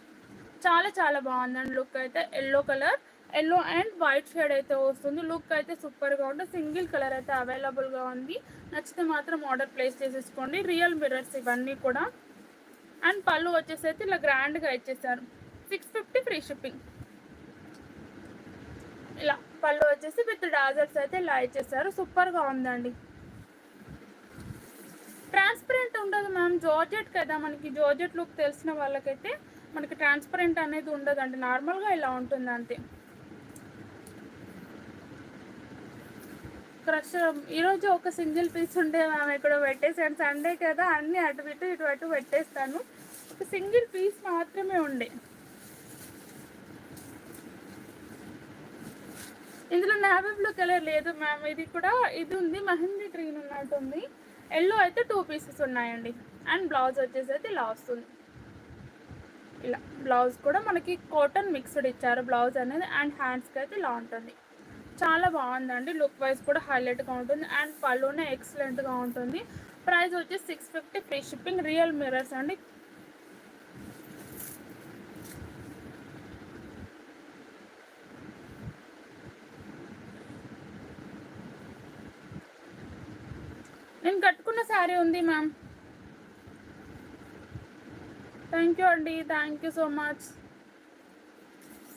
చాలా చాలా బాగుందండి లుక్ అయితే. Yellow colour, yellow and white shade అయితే వస్తుంది. లుక్ అయితే సూపర్గా ఉంటుంది. సింగిల్ కలర్ అయితే అవైలబుల్గా ఉంది. నచ్చితే మాత్రం ఆర్డర్ ప్లేస్ చేసేసుకోండి. రియల్ మిర్రర్స్ ఇవన్నీ కూడా. అండ్ పళ్ళు వచ్చేసి అయితే ఇలా గ్రాండ్గా ఇచ్చేసారు. 650 ఫ్రీ షిప్పింగ్. ఇలా పళ్ళు వచ్చేసి విత్ డాజర్స్ అయితే ఇలా ఇచ్చేసారు. సూపర్గా ఉందండి. ట్రాన్స్పరెంట్ ఉండదు మ్యామ్, జార్జెట్ కదా, మనకి జార్జెట్ లుక్ తెలిసిన వాళ్ళకైతే మనకి ట్రాన్స్పరెంట్ అనేది ఉండదండి, నార్మల్గా ఇలా ఉంటుంది అంతే. క్రష్ ఈరోజు ఒక సింగిల్ పీస్ ఉంటే మ్యామ్ ఇక్కడ పెట్టేసాను. సండే కదా, అన్నీ అటు ఇటు పెట్టేస్తాను. ఒక సింగిల్ పీస్ మాత్రమే ఉండే. ఇందులో నావీ బ్లూ కలర్ లేదు మ్యామ్. ఇది కూడా ఇది ఉంది, మెహందీ గ్రీన్ ఉన్నట్టుంది. ఎల్లో అయితే 2 పీసెస్ ఉన్నాయండి. అండ్ బ్లౌజ్ వచ్చేసి అయితే ఇలా వస్తుంది. ఇలా బ్లౌజ్ కూడా మనకి కాటన్ మిక్స్డ్ ఇచ్చారు బ్లౌజ్ అనేది. అండ్ హ్యాండ్స్కి అయితే ఇలా ఉంటుంది. చాలా బాగుందండి, లుక్ వైజ్ కూడా హైలైట్గా ఉంటుంది. అండ్ పళ్ళునే ఎక్సలెంట్గా ఉంటుంది. ప్రైస్ వచ్చి 650 ఫ్రీ షిప్పింగ్. రియల్ మిర్రర్స్ అండి. నేను కట్టుకున్న శారీ ఉంది మ్యామ్. థ్యాంక్ యూ అండి, thank you so much.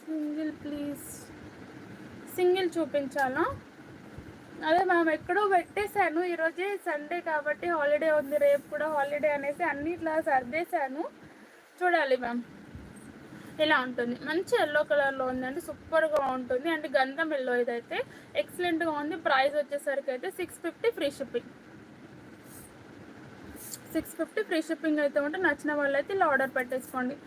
Single please. Single చూపించాలా? అదే మ్యామ్ ఎక్కడో పెట్టేశాను, ఈరోజే సండే కాబట్టి హాలిడే ఉంది, రేపు కూడా హాలిడే అనేసి అన్ని ఇట్లా సర్దేశాను. చూడాలి మ్యామ్. ఇలా ఉంటుంది, మంచి ఎల్లో కలర్లో ఉందండి, సూపర్గా ఉంటుంది. అంటే గంధం ఎల్లో ఇదైతే ఎక్సలెంట్గా ఉంది. ప్రైస్ వచ్చేసరికి అయితే 650 ఫ్రీ షిప్పింగ్. 650 ఫ్రీ షిప్పింగ్ అయితే ఉంటే నచ్చిన వాళ్ళు అయితే ఇలా ఆర్డర్ పెట్టేసుకోండి.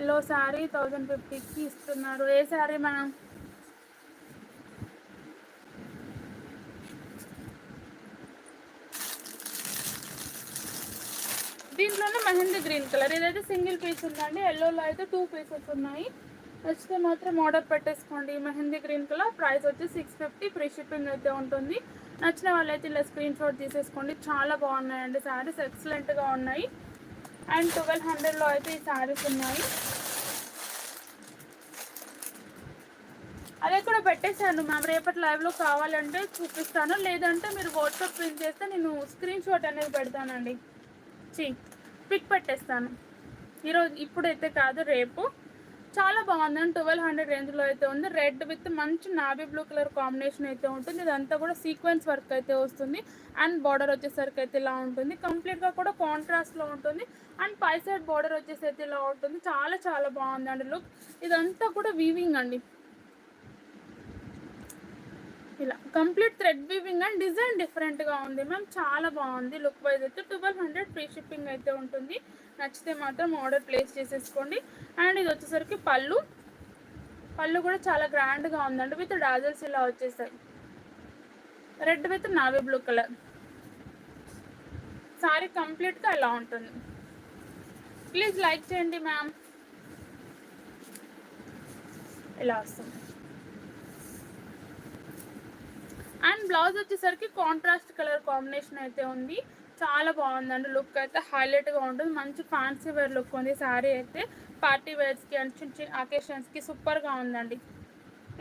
ఎల్లో శారీ 1050కి ఇస్తున్నారు. ఏ శారీ మ్యామ్? దీంట్లోనే మెహందీ గ్రీన్ కలర్, ఇదైతే సింగిల్ పీస్ ఉందండి. ఎల్లోలో అయితే 2 పీసెస్ ఉన్నాయి. నచ్చితే మాత్రం ఆర్డర్ పెట్టేసుకోండి. మెహందీ గ్రీన్ కలర్, ప్రైస్ వచ్చి 650 ఫ్రీ షిప్పింగ్ అయితే ఉంటుంది. నచ్చిన వాళ్ళైతే ఇలా స్క్రీన్ షాట్ తీసేసుకోండి. చాలా బాగున్నాయండి శారీస్, ఎక్సలెంట్గా ఉన్నాయి. అండ్ 1200లో అయితే ఈ శారీస్ ఉన్నాయి. అదే కూడా పెట్టేశాను మ్యామ్, రేపటి లైవ్లో కావాలంటే చూపిస్తాను, లేదంటే మీరు వాట్సాప్ పిన్ చేస్తే నేను స్క్రీన్ షాట్ అనేది పెడతానండి, పిక్ పెట్టేస్తాను. ఈరోజు ఇప్పుడైతే కాదు, రేపు. చాలా బాగుందండి. 1200 రేంజ్లో అయితే ఉంది. రెడ్ విత్ మంచి నావీ బ్లూ కలర్ కాంబినేషన్ అయితే ఉంటుంది. ఇదంతా కూడా సీక్వెన్స్ వర్క్ అయితే వస్తుంది. అండ్ బార్డర్ వచ్చేసరికి అయితే ఇలా ఉంటుంది. కంప్లీట్గా కూడా కాంట్రాస్ట్లో ఉంటుంది. అండ్ పై సైడ్ బార్డర్ వచ్చేసి అయితే ఇలా ఉంటుంది. చాలా చాలా బాగుందండి లుక్. ఇదంతా కూడా వీవింగ్ అండి, ఇలా complete thread weaving and design డిఫరెంట్గా ఉంది మ్యామ్. చాలా బాగుంది లుక్ వైజ్ అయితే. 1200 ఫ్రీ షిప్పింగ్ అయితే ఉంటుంది. నచ్చితే మాత్రం ఆర్డర్ ప్లేస్ చేసేసుకోండి. అండ్ ఇది వచ్చేసరికి పళ్ళు కూడా చాలా గ్రాండ్గా ఉందండి, విత్ డాజల్స్ ఇలా వచ్చేసాయి. Red with navy blue colour sorry కంప్లీట్గా ఇలా ఉంటుంది. ప్లీజ్ లైక్ చేయండి మ్యామ్. ఇలా వస్తుంది. అండ్ బ్లౌజ్ వచ్చేసరికి కాంట్రాస్ట్ కలర్ కాంబినేషన్ అయితే ఉంది. చాలా బాగుందండి లుక్ అయితే, హైలైట్గా ఉంటుంది. మంచి ఫ్యాన్సీ వేర్ లుక్ ఉంది శారీ అయితే. పార్టీ వేర్స్కి అండ్ చిన్న చిన్న అకేషన్స్కి సూపర్గా ఉందండి.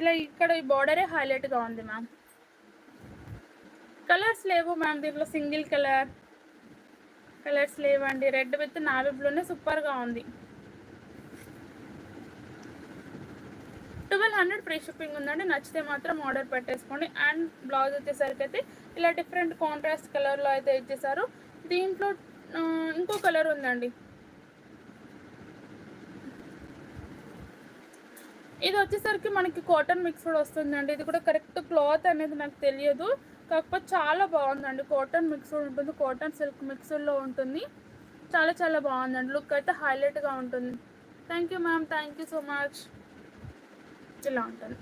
ఇలా ఇక్కడ ఈ బార్డరే హైలైట్గా ఉంది మ్యామ్. కలర్స్ లేవు మ్యామ్ దీంట్లో, సింగిల్ కలర్స్ లేవండి. రెడ్ విత్ నావీ బ్లూనే సూపర్గా ఉంది. 1200 ఫ్రీ షిప్పింగ్ ఉందండి. నచ్చితే మాత్రం ఆర్డర్ పెట్టేసుకోండి. అండ్ బ్లౌజ్ వచ్చేసరికి అయితే ఇలా డిఫరెంట్ కాంట్రాస్ట్ కలర్లో అయితే ఇచ్చేసారు. దీంట్లో ఇంకో కలర్ ఉందండి, ఇది వచ్చేసరికి మనకి కాటన్ మిక్స్డ్ వస్తుందండి. ఇది కూడా కరెక్ట్ క్లాత్ అనేది నాకు తెలియదు, కాకపోతే చాలా బాగుందండి. కాటన్ మిక్స్డ్ ఉంటుంది, కాటన్ సిల్క్ మిక్స్డ్లో ఉంటుంది. చాలా చాలా బాగుందండి లుక్ అయితే, హైలైట్గా ఉంటుంది. Thank you ma'am, thank you so much. ఇలా ఉంటుంది.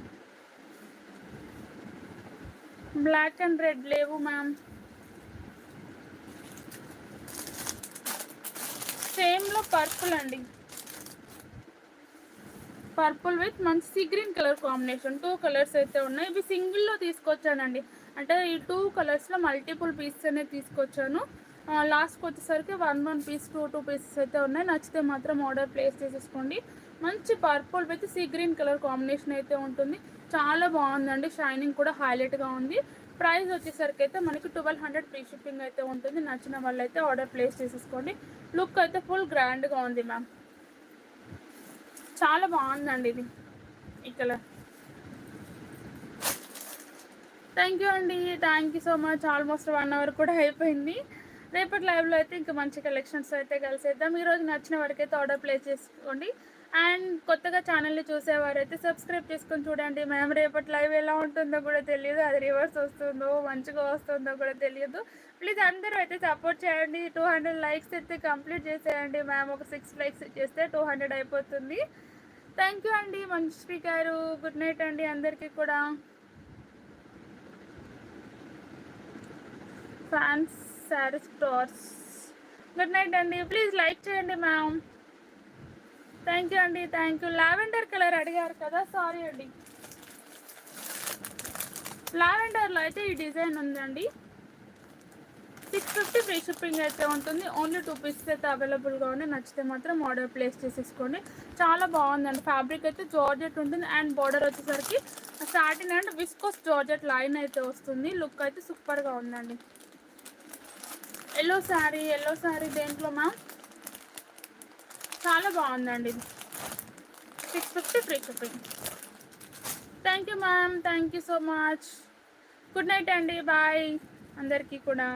బ్లాక్ అండ్ రెడ్ లేవు మ్యామ్. సేమ్లో పర్పుల్ అండి, పర్పుల్ విత్ మంచి sea green colour combination. 2 colours అయితే ఉన్నాయి. ఇవి సింగిల్లో తీసుకొచ్చానండి, అంటే ఈ 2 కలర్స్లో మల్టిపుల్ పీసెస్ అనేది తీసుకొచ్చాను. లాస్ట్కి వచ్చేసరికి 1 పీస్ 2 పీసెస్ అయితే ఉన్నాయి. నచ్చితే మాత్రం ఆర్డర్ ప్లేస్ చేసేసుకోండి. మంచి purple with sea green colour combination అయితే ఉంటుంది. చాలా బాగుందండి, షైనింగ్ కూడా హైలైట్గా ఉంది. ప్రైస్ వచ్చేసరికి అయితే మనకి 1200 ఫ్రీ షిప్పింగ్ అయితే ఉంటుంది. నచ్చిన వాళ్ళు అయితే ఆర్డర్ ప్లేస్ చేసేసుకోండి. లుక్ అయితే ఫుల్ గ్రాండ్గా ఉంది మ్యామ్, చాలా బాగుందండి ఇది ఈ కలర్. థ్యాంక్ యూ అండి, thank you so much. Almost 1 hour కూడా అయిపోయింది. రేపటి లైవ్లో అయితే ఇంకా మంచి కలెక్షన్స్ అయితే కలిసేద్దాం. ఈరోజు నచ్చిన వరకు అయితే ఆర్డర్ ప్లేస్ చేసుకోండి. అండ్ కొత్తగా ఛానల్ని చూసేవారైతే సబ్స్క్రైబ్ చేసుకొని చూడండి. మేము రేపటి లైవ్ ఎలా ఉంటుందో కూడా తెలియదు, అది రివర్స్ వస్తుందో మంచిగా వస్తుందో కూడా తెలియదు. ప్లీజ్ అందరూ అయితే సపోర్ట్ చేయండి. 200 లైక్స్ అయితే కంప్లీట్ చేసేయండి మ్యామ్. ఒక 6 లైక్స్ చేస్తే 200 అయిపోతుంది. థ్యాంక్ యూ అండి మంచి గారు. గుడ్ నైట్ అండి అందరికీ కూడా. Fans sari stores good night అండి. ప్లీజ్ లైక్ చేయండి మ్యామ్. థ్యాంక్ యూ అండి, థ్యాంక్ యూ. లావెండర్ కలర్ అడిగారు కదా, సారీ అండి. లావెండర్లో అయితే ఈ డిజైన్ ఉందండి. 650 ఫ్రీ షిప్పింగ్ అయితే ఉంటుంది. ఓన్లీ 2 పీసెస్ అయితే అవైలబుల్గా ఉంది. నచ్చితే మాత్రం ఆర్డర్ ప్లేస్ చేసేసుకోండి. చాలా బాగుందండి. ఫ్యాబ్రిక్ అయితే జార్జెట్ ఉంటుంది. అండ్ బార్డర్ వచ్చేసరికి satin and viscose georgette line అయితే వస్తుంది. లుక్ అయితే సూపర్గా ఉందండి. ఎల్లో శారీ దేంట్లో మ్యామ్? చాలా బాగుందండి ఇది. 650 free shipping. Thank you ma'am, thank you so much. Good night అండి, బాయ్ అందరికీ కూడా.